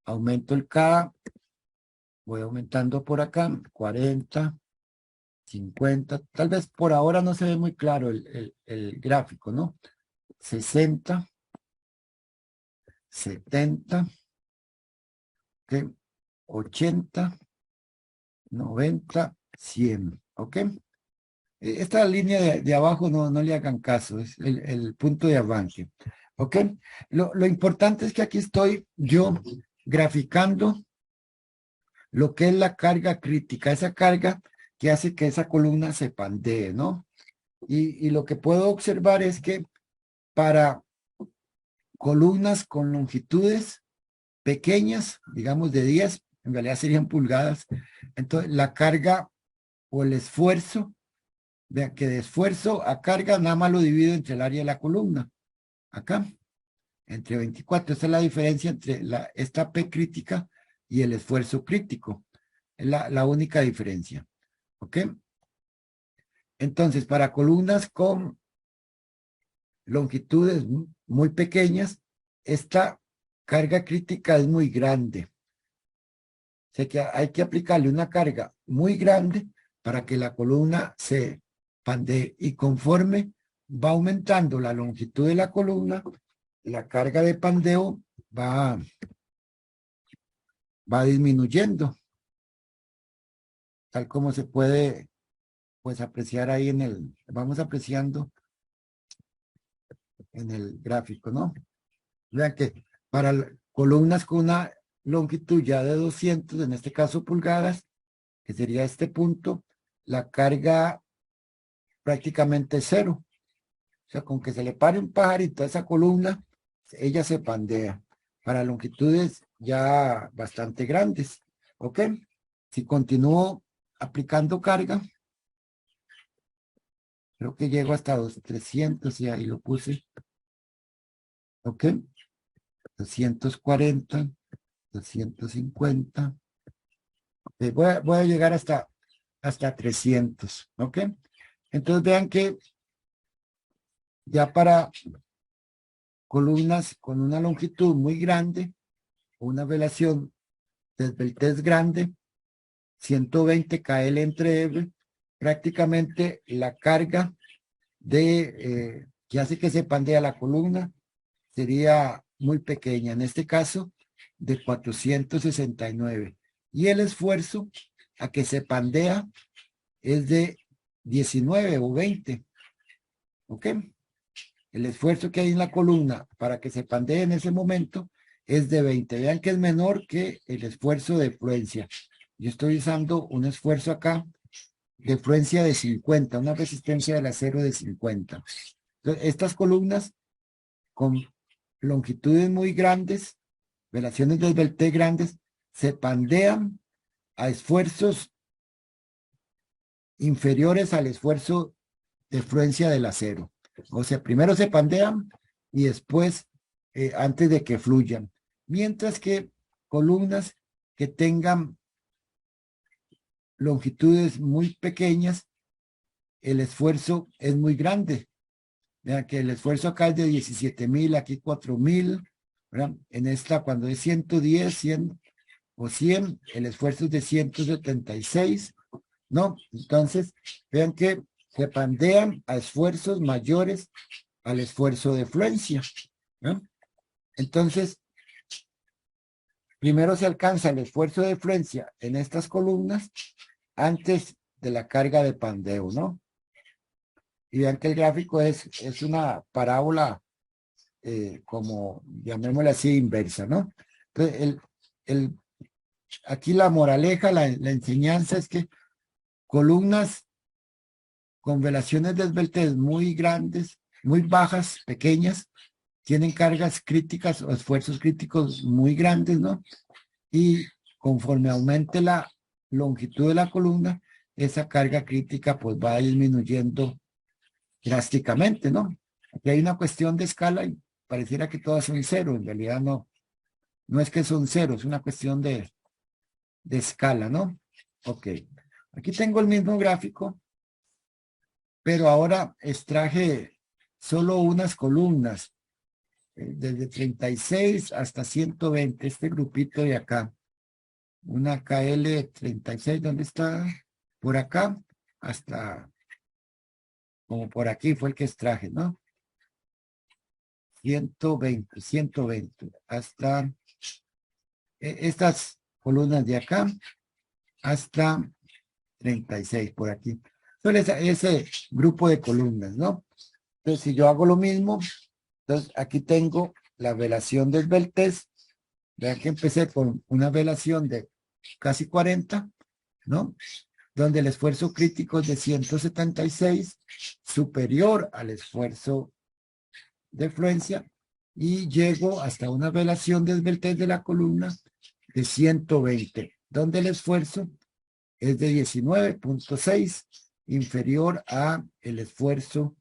Speaker 1: Aumento el K. Voy aumentando por acá. 40. 50, tal vez por ahora no se ve muy claro el gráfico, ¿no? 60, 70, ¿ok? 80, 90, 100, ¿ok? Esta línea de abajo no le hagan caso, es el punto de arranque, ¿ok? Lo importante es que aquí estoy yo graficando lo que es la carga crítica, esa carga que hace que esa columna se pandee, ¿no? Y lo que puedo observar es que para columnas con longitudes pequeñas, digamos de 10, en realidad serían pulgadas, entonces la carga o el esfuerzo, vean que de esfuerzo a carga nada más lo divido entre el área de la columna, acá, entre 24, esa es la diferencia entre esta P crítica y el esfuerzo crítico, es la única diferencia, ¿ok? Entonces, para columnas con longitudes muy pequeñas, esta carga crítica es muy grande. O sea que hay que aplicarle una carga muy grande para que la columna se pandee. Y conforme va aumentando la longitud de la columna, la carga de pandeo va disminuyendo. Tal como se puede pues apreciar ahí vamos apreciando en el gráfico, ¿no? Vean que para columnas con una longitud ya de 200, en este caso pulgadas, que sería este punto, la carga prácticamente es cero. O sea, con que se le pare un pajarito a esa columna, ella se pandea para longitudes ya bastante grandes. ¿Ok? Si continúo aplicando carga, creo que llego hasta los 300 y ahí lo puse. ¿Ok? 240, 250. Okay, voy a llegar hasta 300. ¿Ok? Entonces vean que ya para columnas con una longitud muy grande, una relación de esbeltez grande, 120 KL entre R, prácticamente la carga que hace que se pandea la columna sería muy pequeña, en este caso de 469. Y el esfuerzo a que se pandea es de 19 o 20. ¿Ok? El esfuerzo que hay en la columna para que se pandee en ese momento es de 20. Vean que es menor que el esfuerzo de fluencia. Yo estoy usando un esfuerzo acá de fluencia de 50, una resistencia del acero de 50. Entonces, estas columnas con longitudes muy grandes, relaciones de esbeltez grandes, se pandean a esfuerzos inferiores al esfuerzo de fluencia del acero. O sea, primero se pandean y después, antes de que fluyan. Mientras que columnas que tengan longitudes muy pequeñas, el esfuerzo es muy grande. Vean que el esfuerzo acá es de 17,000, aquí 4,000, ¿verdad? En esta, cuando es 110, 100 o 100, el esfuerzo es de 176, ¿no? Entonces, vean que se pandean a esfuerzos mayores al esfuerzo de fluencia, ¿no? Entonces, primero se alcanza el esfuerzo de fluencia en estas columnas antes de la carga de pandeo, ¿no? Y vean que el gráfico es una parábola como, llamémosla así, inversa, ¿no? Entonces, aquí la moraleja, la enseñanza es que columnas con velaciones de esbeltez muy grandes, muy bajas, pequeñas, tienen cargas críticas o esfuerzos críticos muy grandes, ¿no? Y conforme aumente la longitud de la columna, esa carga crítica pues va disminuyendo drásticamente, ¿no? Aquí hay una cuestión de escala y pareciera que todas son cero, en realidad no, no es que son cero, es una cuestión de escala, ¿no? Ok, aquí tengo el mismo gráfico, pero ahora extraje solo unas columnas, desde 36 hasta 120, este grupito de acá, una KL 36, ¿dónde está? Por acá, hasta, como por aquí fue el que extraje, ¿no? 120, hasta estas columnas de acá, hasta 36 por aquí. Entonces, ese grupo de columnas, ¿no? Entonces, si yo hago lo mismo, entonces aquí tengo la velación del esbeltez. Vean que empecé con una velación de casi 40, ¿no? Donde el esfuerzo crítico es de 176, superior al esfuerzo de fluencia, y llego hasta una velación de esbeltez de la columna de 120, donde el esfuerzo es de 19,6, inferior a el esfuerzo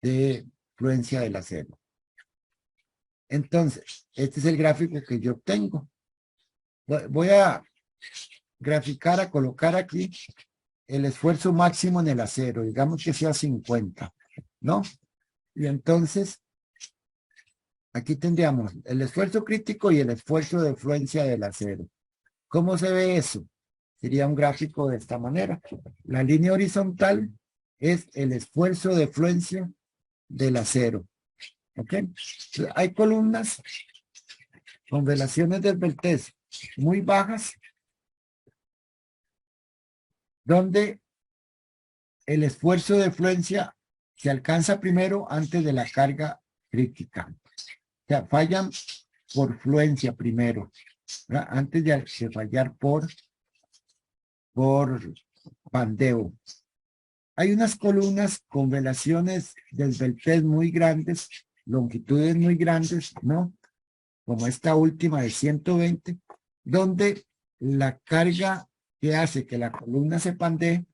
Speaker 1: de fluencia del acero. Entonces, este es el gráfico que yo obtengo. Voy a graficar, a colocar aquí el esfuerzo máximo en el acero, digamos que sea 50, ¿no? Y entonces, aquí tendríamos el esfuerzo crítico y el esfuerzo de fluencia del acero. ¿Cómo se ve eso? Sería un gráfico de esta manera. La línea horizontal es el esfuerzo de fluencia del acero. ¿Ok? Entonces, hay columnas con velaciones de esbeltez muy bajas, donde el esfuerzo de fluencia se alcanza primero antes de la carga crítica. O sea, fallan por fluencia primero, ¿verdad? Antes de fallar por pandeo. Hay unas columnas con velaciones de esbeltez muy grandes, longitudes muy grandes, ¿no? Como esta última de 120, donde la carga que hace que la columna se pandee,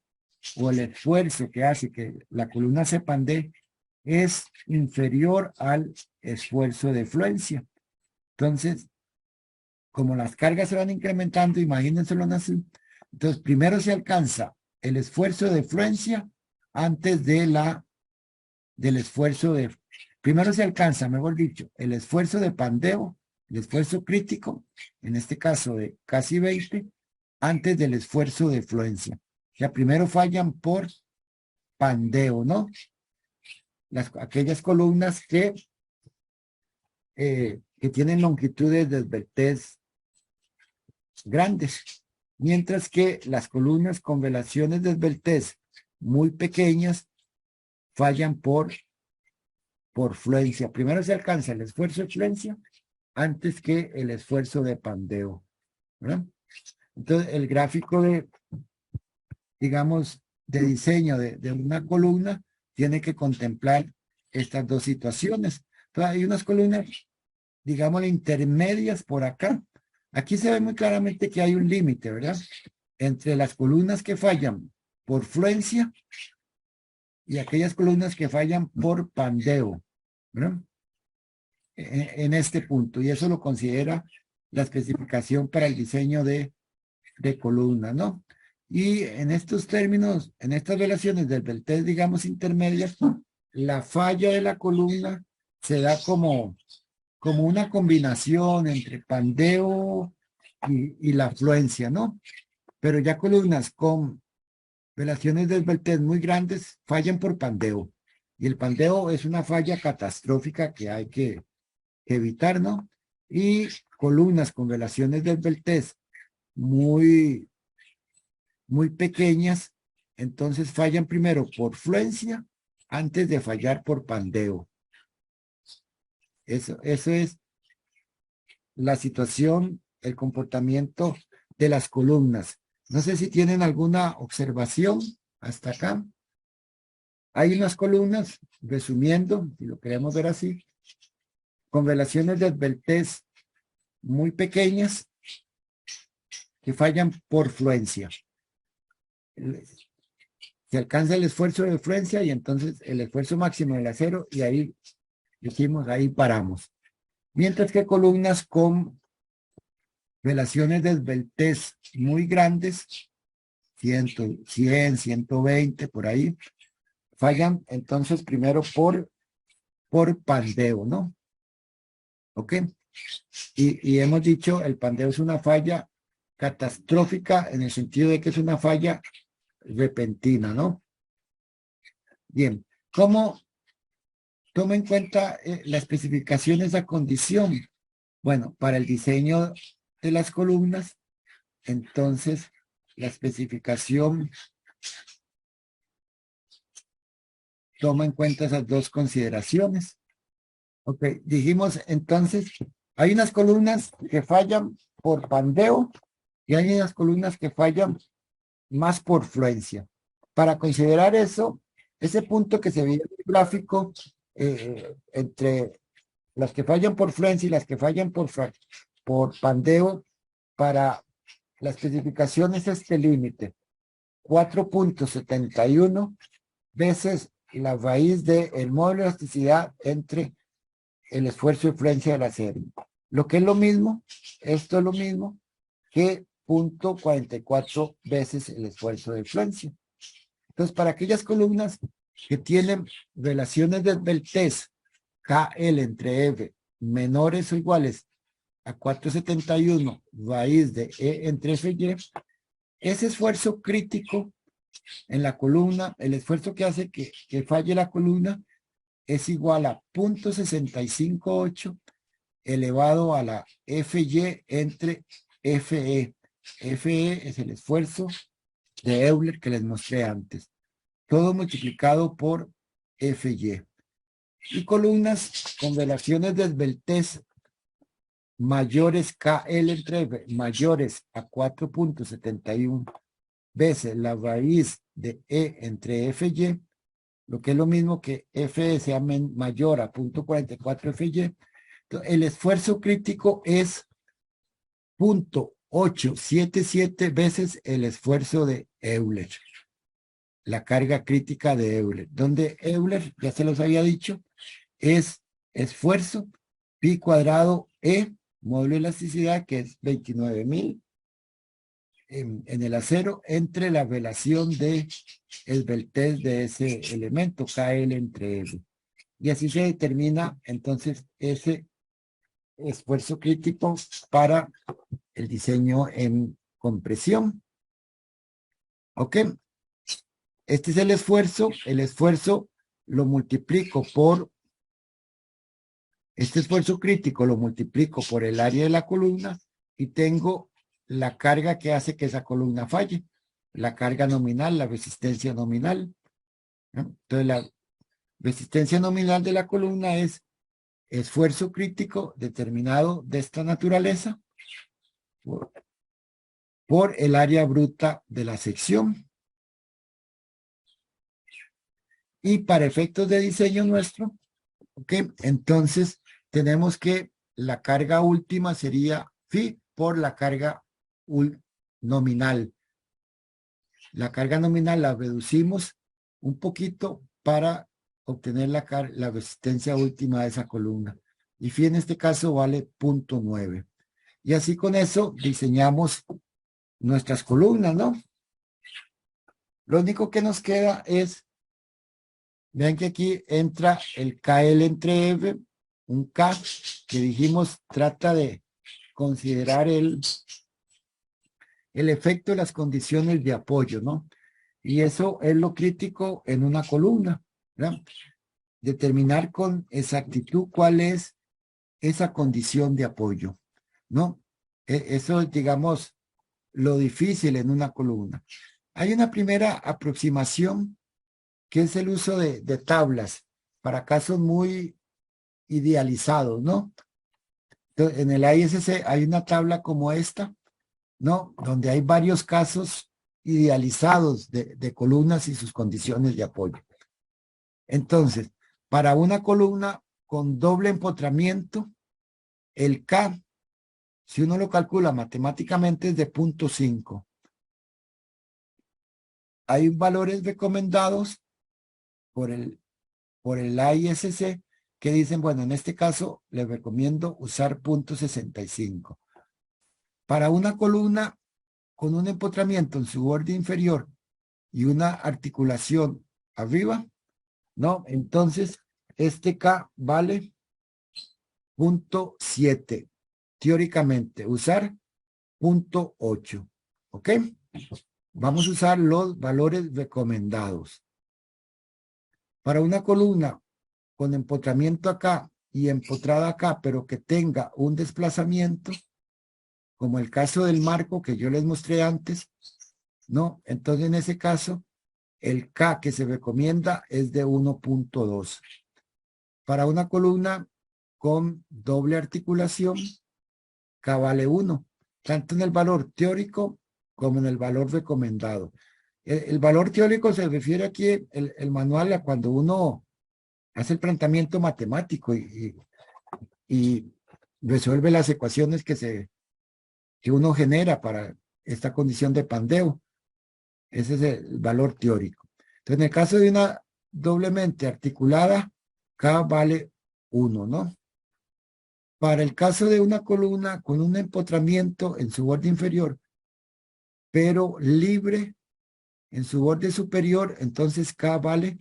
Speaker 1: o el esfuerzo que hace que la columna se pandee, es inferior al esfuerzo de fluencia. Entonces, como las cargas se van incrementando, imagínenselo así, entonces primero se alcanza el esfuerzo de fluencia antes de del esfuerzo de, primero se alcanza, mejor dicho, el esfuerzo de pandeo, el esfuerzo crítico, en este caso de casi 20, antes del esfuerzo de fluencia. O sea, primero fallan por pandeo, ¿no? Aquellas columnas que tienen longitudes de esbeltez grandes, mientras que las columnas con velaciones de esbeltez muy pequeñas fallan por fluencia. Primero se alcanza el esfuerzo de fluencia antes que el esfuerzo de pandeo, ¿verdad? Entonces, el gráfico de, digamos, de diseño de una columna tiene que contemplar estas dos situaciones. Entonces, hay unas columnas, digamos, intermedias por acá. Aquí se ve muy claramente que hay un límite, ¿verdad? Entre las columnas que fallan por fluencia y aquellas columnas que fallan por pandeo, ¿verdad? En este punto, y eso lo considera la especificación para el diseño de columna, ¿no? Y en estos términos, en estas relaciones del Beltès, digamos, intermedias, la falla de la columna se da como una combinación entre pandeo y la afluencia, ¿no? Pero ya columnas con relaciones del Beltès muy grandes fallan por pandeo. Y el pandeo es una falla catastrófica que hay que evitar, ¿no? Y columnas con relaciones del Beltès muy pequeñas, entonces fallan primero por fluencia antes de fallar por pandeo. Eso es la situación, el comportamiento de las columnas. No sé si tienen alguna observación hasta acá. Hay unas columnas, resumiendo, si lo queremos ver así, con relaciones de Beltès muy pequeñas que fallan por fluencia. Se alcanza el esfuerzo de fluencia y entonces el esfuerzo máximo del acero y ahí decimos, ahí paramos. Mientras que columnas con relaciones de Beltès muy grandes, 100, 120, por ahí, fallan entonces primero por pandeo, ¿no? ¿Ok? Y hemos dicho, el pandeo es una falla catastrófica en el sentido de que es una falla repentina, ¿no? Bien, ¿cómo toma en cuenta la especificación esa condición? Bueno, para el diseño de las columnas, entonces la especificación toma en cuenta esas dos consideraciones. Ok, dijimos entonces, hay unas columnas que fallan por pandeo y hay unas columnas que fallan más por fluencia. Para considerar eso, ese punto que se ve en el gráfico entre las que fallan por fluencia y las que fallan por pandeo, para la especificación es este límite, 4.71 veces la raíz del módulo de elasticidad entre el esfuerzo de fluencia del acero. Lo que es lo mismo, esto es lo mismo que 0.44 veces el esfuerzo de fluencia. Entonces, para aquellas columnas que tienen relaciones de Beltès KL entre F menores o iguales a 471 raíz de E entre F y, ese esfuerzo crítico en la columna, el esfuerzo que hace que falle la columna, es igual a 0.658 elevado a la FY entre FE. FE es el esfuerzo de Euler que les mostré antes. Todo multiplicado por FY. Y columnas con relaciones de Beltès mayores KL entre F, mayores a 4.71 veces la raíz de E entre FY, lo que es lo mismo que FE sea mayor a 0.44 FY. Entonces, el esfuerzo crítico es 0.877 veces el esfuerzo de Euler, la carga crítica de Euler, donde Euler, ya se los había dicho, es esfuerzo pi cuadrado E, módulo de elasticidad, que es 29.000 en el acero, entre la relación de el Beltès de ese elemento, KL entre F. Y así se determina entonces ese esfuerzo crítico para el diseño en compresión. ¿Ok? Este es el esfuerzo lo multiplico por, este esfuerzo crítico lo multiplico por el área de la columna y tengo la carga que hace que esa columna falle, la carga nominal, la resistencia nominal, ¿no? Entonces la resistencia nominal de la columna es esfuerzo crítico determinado de esta naturaleza por el área bruta de la sección. Y para efectos de diseño nuestro, ¿ok? Entonces tenemos que la carga última sería phi por la carga nominal. La carga nominal la reducimos un poquito para obtener la resistencia última de esa columna. Y phi en este caso vale 0.9. Y así con eso diseñamos nuestras columnas, ¿no? Lo único que nos queda es, vean que aquí entra el KL entre F, un K que dijimos trata de considerar el efecto de las condiciones de apoyo, ¿no? Y eso es lo crítico en una columna, ¿verdad? Determinar con exactitud cuál es esa condición de apoyo, ¿no? Eso es, digamos, lo difícil en una columna. Hay una primera aproximación que es el uso de tablas para casos muy idealizados, ¿no? Entonces, en el ISC hay una tabla como esta, ¿no? Donde hay varios casos idealizados de columnas y sus condiciones de apoyo. Entonces, para una columna con doble empotramiento, el K, si uno lo calcula matemáticamente, es de 0.5. Hay valores recomendados por el ISC que dicen, bueno, en este caso les recomiendo usar 0.65. Para una columna con un empotramiento en su borde inferior y una articulación arriba, ¿no? Entonces, este K vale 0.7. Teóricamente, usar 0.8. ¿Ok? Vamos a usar los valores recomendados. Para una columna con empotramiento acá y empotrada acá, pero que tenga un desplazamiento, como el caso del marco que yo les mostré antes, ¿no? Entonces, en ese caso, el K que se recomienda es de 1.2. Para una columna con doble articulación, K vale 1, tanto en el valor teórico como en el valor recomendado. El valor teórico se refiere aquí, el manual, a cuando uno hace el planteamiento matemático y resuelve las ecuaciones que uno genera para esta condición de pandeo. Ese es el valor teórico. Entonces, en el caso de una doblemente articulada, K vale 1, ¿no? Para el caso de una columna con un empotramiento en su borde inferior, pero libre en su borde superior, entonces K vale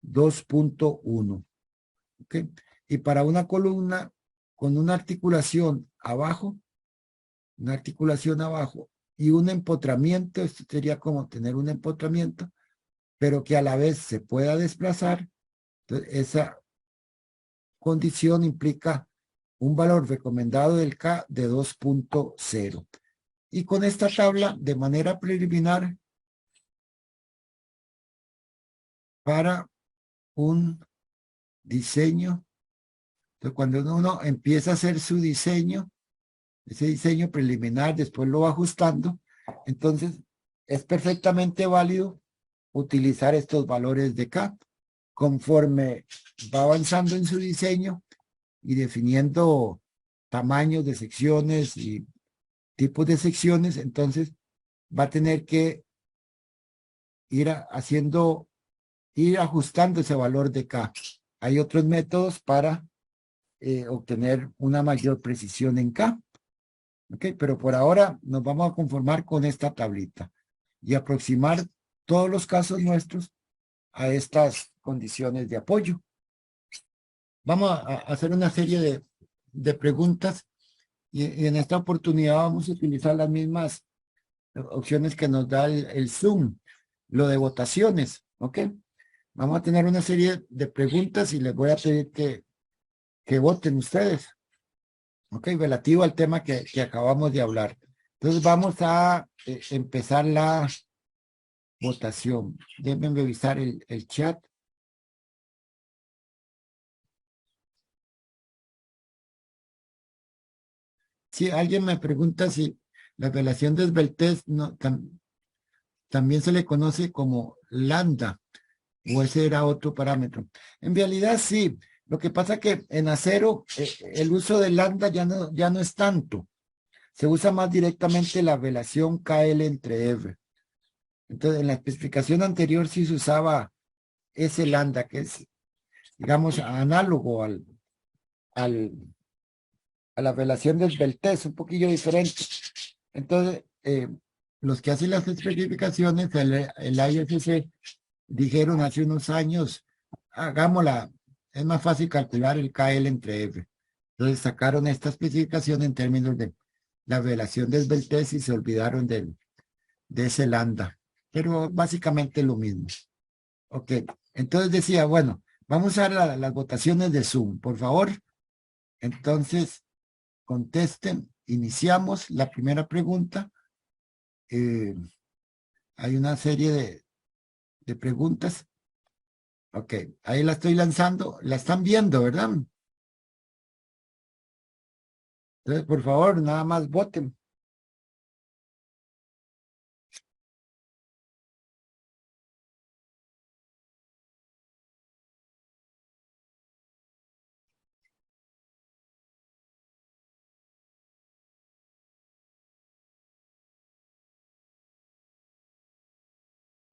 Speaker 1: 2.1. ¿Ok? Y para una columna con una articulación abajo y un empotramiento, esto sería como tener un empotramiento, pero que a la vez se pueda desplazar, entonces esa condición implica un valor recomendado del K de 2.0. Y con esta tabla, de manera preliminar, para un diseño, entonces cuando uno empieza a hacer su diseño, ese diseño preliminar, después lo va ajustando, entonces es perfectamente válido utilizar estos valores de K. Conforme va avanzando en su diseño y definiendo tamaños de secciones y tipos de secciones, entonces va a tener que ir ajustando ese valor de K. Hay otros métodos para obtener una mayor precisión en K. ¿Ok? Pero por ahora nos vamos a conformar con esta tablita y aproximar todos los casos nuestros a estas condiciones de apoyo. Vamos a hacer una serie de preguntas y en esta oportunidad vamos a utilizar las mismas opciones que nos da el Zoom, lo de votaciones, ¿ok? Vamos a tener una serie de preguntas y les voy a pedir que voten ustedes, ¿ok? Relativo al tema que acabamos de hablar. Entonces vamos a empezar la votación. Déjenme revisar el chat. Si alguien me pregunta si la relación de Sveltez también se le conoce como lambda o ese era otro parámetro. En realidad sí. Lo que pasa que en acero el uso de lambda ya no es tanto. Se usa más directamente la relación KL entre R. Entonces en la especificación anterior sí se usaba ese lambda, que es, digamos, análogo a la relación de esbeltez, un poquillo diferente. Entonces, los que hacen las especificaciones, el ISC, dijeron hace unos años, hagámosla, es más fácil calcular el KL entre F. Entonces sacaron esta especificación en términos de la relación de esbeltez y se olvidaron de ese lambda. Pero básicamente lo mismo. Ok, entonces decía, bueno, vamos a dar las votaciones de Zoom, por favor. Entonces, contesten. Iniciamos la primera pregunta. Hay una serie de preguntas. Ok, ahí la estoy lanzando. La están viendo, ¿verdad? Entonces, por favor, nada más voten.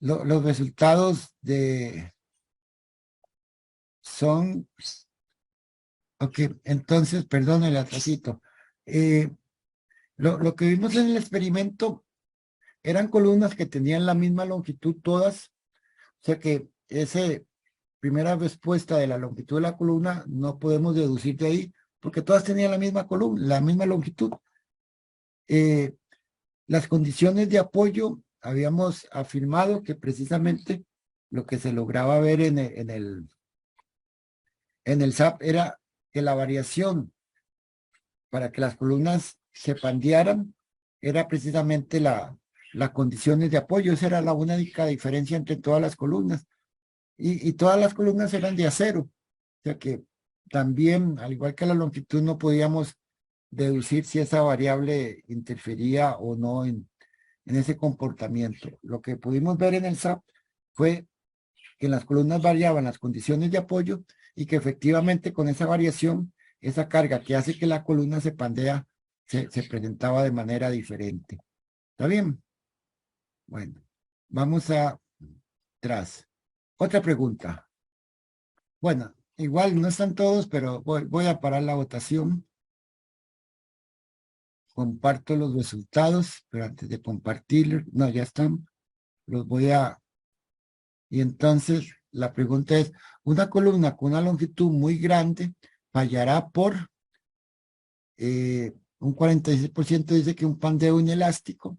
Speaker 1: Los resultados son, ok, entonces, perdón el atrasito. Lo que vimos en el experimento eran columnas que tenían la misma longitud todas, o sea que esa primera respuesta de la longitud de la columna no podemos deducir de ahí, porque todas tenían la misma columna, la misma longitud. Las condiciones de apoyo, habíamos afirmado que precisamente lo que se lograba ver en el SAP era que la variación para que las columnas se pandearan era precisamente las condiciones de apoyo. Esa era la única diferencia entre todas las columnas. Y todas las columnas eran de acero. O sea que también, al igual que la longitud, no podíamos deducir si esa variable interfería o no en ese comportamiento. Lo que pudimos ver en el SAP fue que en las columnas variaban las condiciones de apoyo y que efectivamente con esa variación, esa carga que hace que la columna se pandea, se presentaba de manera diferente. ¿Está bien? Bueno, vamos atrás. Otra pregunta. Bueno, igual no están todos, pero voy a parar la votación. Comparto los resultados, pero antes de compartir, no, ya están. Los voy a... Y entonces la pregunta es, una columna con una longitud muy grande fallará por un 46% dice que un pandeo inelástico,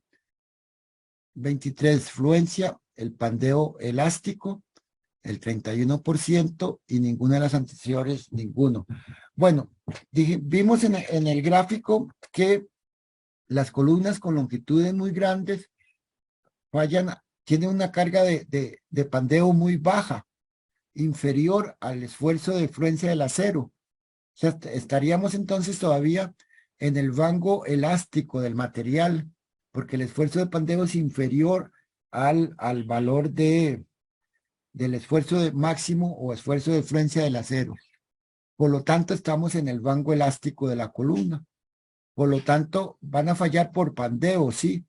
Speaker 1: 23% fluencia, el pandeo elástico, el 31% y ninguna de las anteriores, ninguno. Bueno, vimos en el gráfico que las columnas con longitudes muy grandes fallan, tienen una carga de pandeo muy baja, inferior al esfuerzo de fluencia del acero. O sea, estaríamos entonces todavía en el rango elástico del material, porque el esfuerzo de pandeo es inferior al valor del esfuerzo de máximo o esfuerzo de fluencia del acero. Por lo tanto, estamos en el rango elástico de la columna. Por lo tanto, van a fallar por pandeo, sí,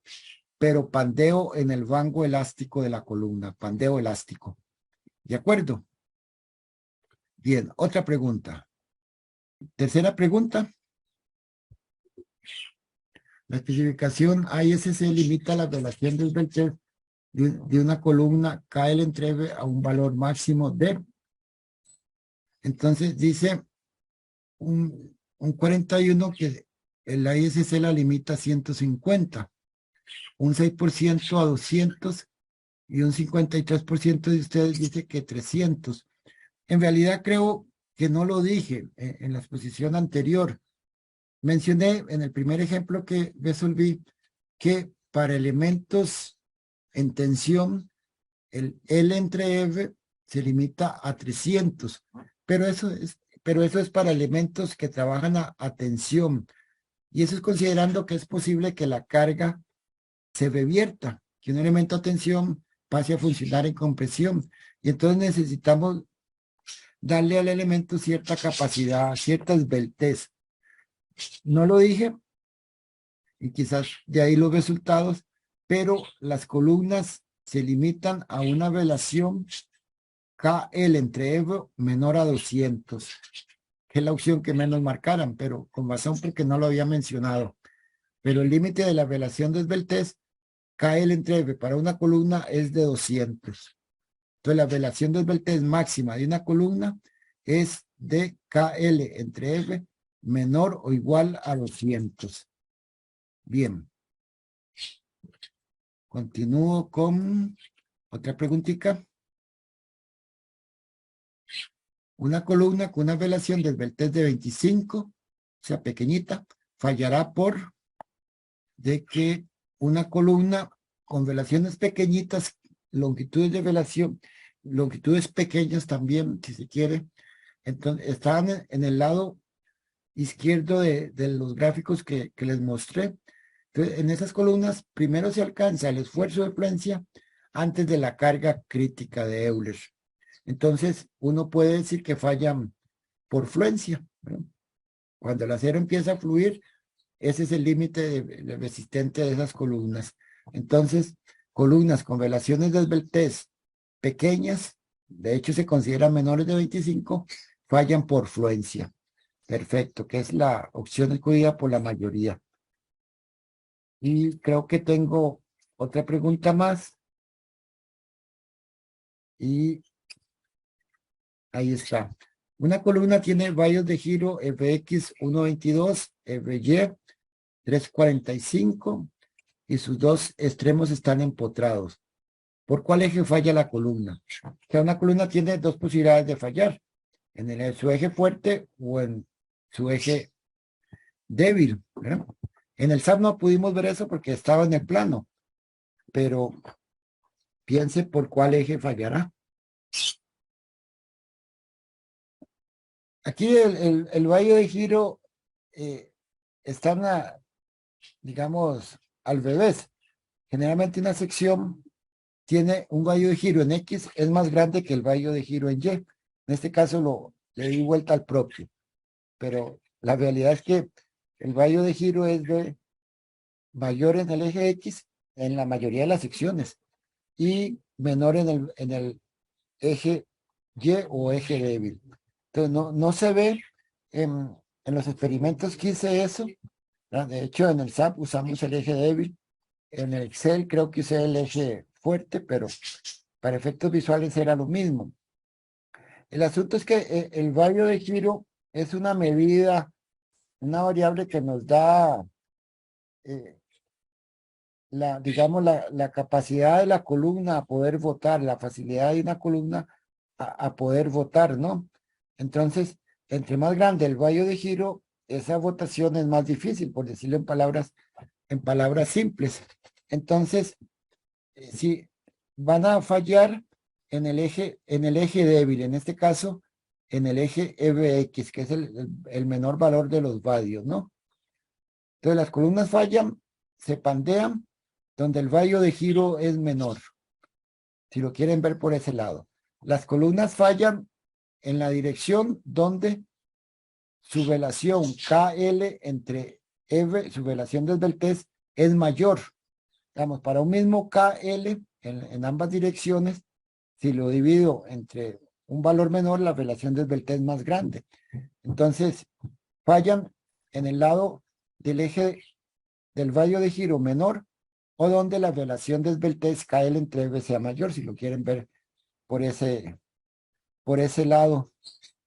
Speaker 1: pero pandeo en el rango elástico de la columna, pandeo elástico. ¿De acuerdo? Bien, otra pregunta. Tercera pregunta. La especificación ISC limita la relación del esbeltez de una columna KL entre F a un valor máximo de. Entonces dice un 41 que el ISC la limita a 150, un 6% a 200 y un 53% de ustedes dice que 300. En realidad creo que no lo dije en la exposición anterior. Mencioné en el primer ejemplo que resolví que para elementos en tensión, el L entre F se limita a 300, pero eso es para elementos que trabajan a tensión. Y eso es considerando que es posible que la carga se revierta, que un elemento a tensión pase a funcionar en compresión. Y entonces necesitamos darle al elemento cierta capacidad, cierta esbeltez. No lo dije, y quizás de ahí los resultados, pero las columnas se limitan a una relación KL entre EV menor a 200, que es la opción que menos marcaran, pero con razón porque no lo había mencionado. Pero el límite de la relación de esbeltez KL entre EV para una columna es de 200. Entonces la relación de esbeltez máxima de una columna es de KL entre EV menor o igual a 200. Bien. Continúo con otra preguntita. Una columna con una relación de esbeltez de 25, o sea, pequeñita, fallará por de que una columna con relaciones pequeñitas, longitudes de relación, longitudes pequeñas también, si se quiere, entonces están en el lado izquierdo de los gráficos que les mostré. Entonces, en esas columnas, primero se alcanza el esfuerzo de fluencia antes de la carga crítica de Euler. Entonces, uno puede decir que fallan por fluencia, ¿verdad? Cuando el acero empieza a fluir, ese es el límite resistente de esas columnas. Entonces, columnas con relaciones de esbeltez pequeñas, de hecho se consideran menores de 25, fallan por fluencia. Perfecto, que es la opción escogida por la mayoría. Y creo que tengo otra pregunta más. Y ahí está. Una columna tiene rayos de giro Fx 1.22, Fy 3.45 y sus dos extremos están empotrados. ¿Por cuál eje falla la columna? O sea, una columna tiene dos posibilidades de fallar. En su eje fuerte o en su eje débil, ¿verdad? En el SAP no pudimos ver eso porque estaba en el plano, pero piense por cuál eje fallará. Aquí el valle de giro está, digamos, al revés. Generalmente una sección tiene un valle de giro en X, es más grande que el valle de giro en Y. En este caso le di vuelta al propio, pero la realidad es que el valle de giro es mayor en el eje X en la mayoría de las secciones y menor en el eje Y o eje débil. Entonces no se ve en los experimentos que hice eso, ¿verdad? De hecho, en el SAP usamos el eje débil. En el Excel creo que usé el eje fuerte, pero para efectos visuales era lo mismo. El asunto es que el radio de giro es una medida, una variable que nos da, digamos, la capacidad de la columna a poder votar, la facilidad de una columna a poder votar, ¿no? Entonces, entre más grande el radio de giro, esa votación es más difícil, por decirlo en palabras simples. Entonces, si van a fallar en el eje débil, en este caso, en el eje EBX, que es el menor valor de los radios, ¿no? Entonces las columnas fallan, se pandean, donde el radio de giro es menor, si lo quieren ver por ese lado. Las columnas fallan en la dirección donde su relación KL entre EV, su relación de esbeltez, es mayor. Digamos, para un mismo KL en ambas direcciones, si lo divido entre un valor menor, la relación de esbeltez es más grande. Entonces, fallan en el lado del eje del radio de giro menor o donde la relación de esbeltez KL entre EV sea mayor, si lo quieren ver por ese lado.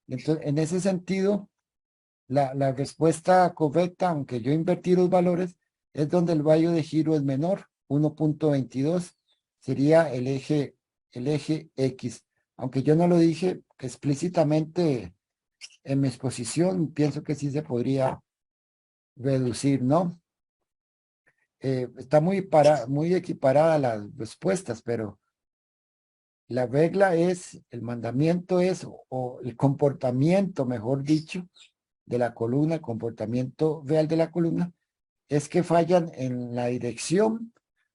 Speaker 1: Entonces, en ese sentido, la respuesta correcta, aunque yo invertí los valores, es donde el radio de giro es menor, 1.22, sería el eje X. Aunque yo no lo dije explícitamente en mi exposición, pienso que sí se podría reducir, ¿no? Está muy equiparada las respuestas, pero la regla es, el mandamiento es, o el comportamiento, mejor dicho, de la columna, el comportamiento real de la columna, es que fallan en la dirección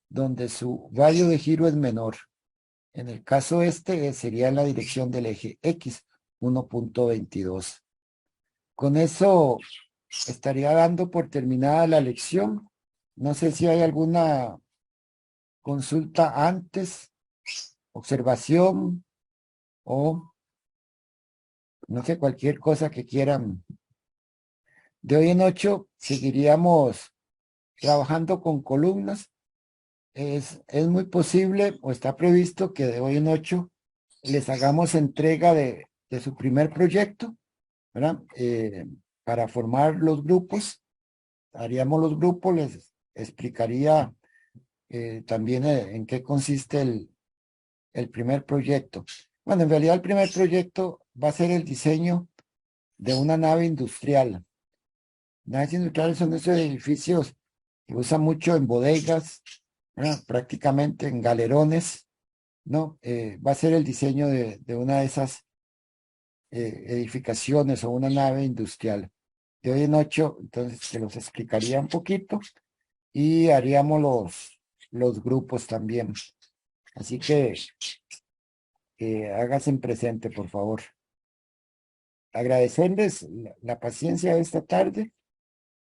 Speaker 1: donde su radio de giro es menor. En el caso sería en la dirección del eje X, 1.22. Con eso estaría dando por terminada la lección. No sé si hay alguna consulta antes, observación o no sé, cualquier cosa que quieran. De hoy en 8 seguiríamos trabajando con columnas. Es muy posible o está previsto que de hoy en 8 les hagamos entrega de su primer proyecto, ¿verdad? Para formar los grupos. Haríamos los grupos, les explicaría también en qué consiste el primer proyecto. Bueno, en realidad el primer proyecto va a ser el diseño de una nave industrial. Naves industriales son esos edificios que usan mucho en bodegas, ¿verdad? Prácticamente en galerones, ¿no? Va a ser el diseño de una de esas edificaciones o una nave industrial. De hoy en 8, entonces se los explicaría un poquito y haríamos los grupos también. Así que háganse presente, por favor. Agradecerles la paciencia de esta tarde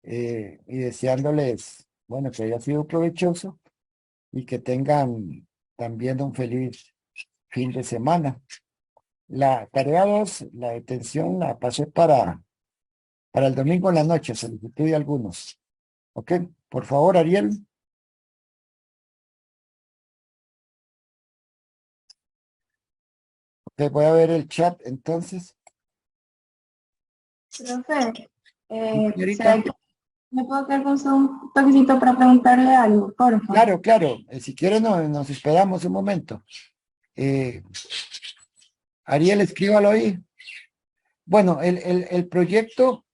Speaker 1: y deseándoles, bueno, que haya sido provechoso y que tengan también un feliz fin de semana. La tarea 2, la detención, la pasé para el domingo en la noche, solicitud de algunos. ¿Ok? Por favor, Ariel. Ok, voy a ver el chat entonces.
Speaker 4: Profe,
Speaker 1: Señorita.
Speaker 4: ¿será que me puedo quedar con un toquecito para preguntarle algo, por favor?
Speaker 1: Claro, claro. Si quieren, nos esperamos un momento. Ariel, escríbalo ahí. Bueno, el proyecto,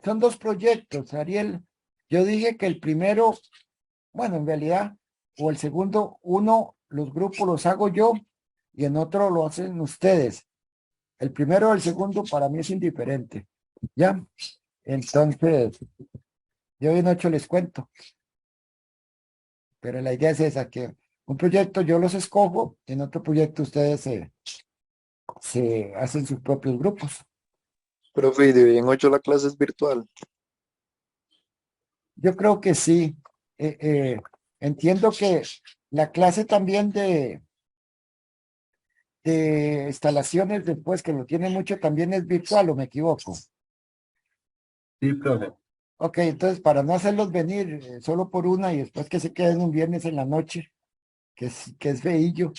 Speaker 1: son dos proyectos, Ariel. Yo dije que el primero, bueno, en realidad, o el segundo, uno, los grupos los hago yo y en otro lo hacen ustedes. El primero o el segundo para mí es indiferente. ¿Ya? Entonces, yo en 8 les cuento. Pero la idea es esa, que un proyecto yo los escojo, en otro proyecto ustedes se hacen sus propios grupos.
Speaker 5: Profe, ¿y de hoy en 8 la clase es virtual?
Speaker 1: Yo creo que sí. Entiendo que la clase también de instalaciones después, que lo tiene mucho, también es virtual, ¿o me equivoco?
Speaker 2: Sí, profe.
Speaker 1: Ok, entonces para no hacerlos venir solo por una y después que se queden un viernes en la noche, que es feillo,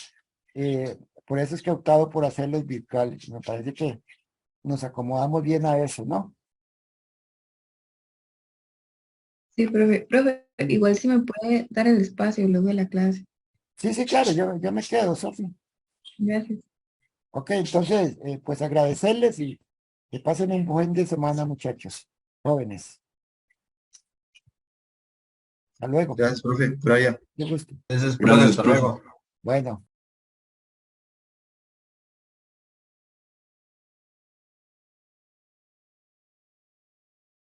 Speaker 1: por eso es que he optado por hacerlos virtuales. Me parece que nos acomodamos bien a eso, ¿no?
Speaker 3: Sí, profe, igual si me puede dar el espacio luego de la clase.
Speaker 1: Sí, sí, claro, yo me quedo, Sofi.
Speaker 3: Gracias.
Speaker 1: Ok, entonces, pues agradecerles y que pasen un buen de semana, muchachos, jóvenes. Hasta luego.
Speaker 6: Gracias, profe. Por allá.
Speaker 1: Qué gusto.
Speaker 6: Gracias, profe.
Speaker 2: Gracias,
Speaker 6: Hasta
Speaker 2: profe.
Speaker 6: luego.
Speaker 1: Bueno.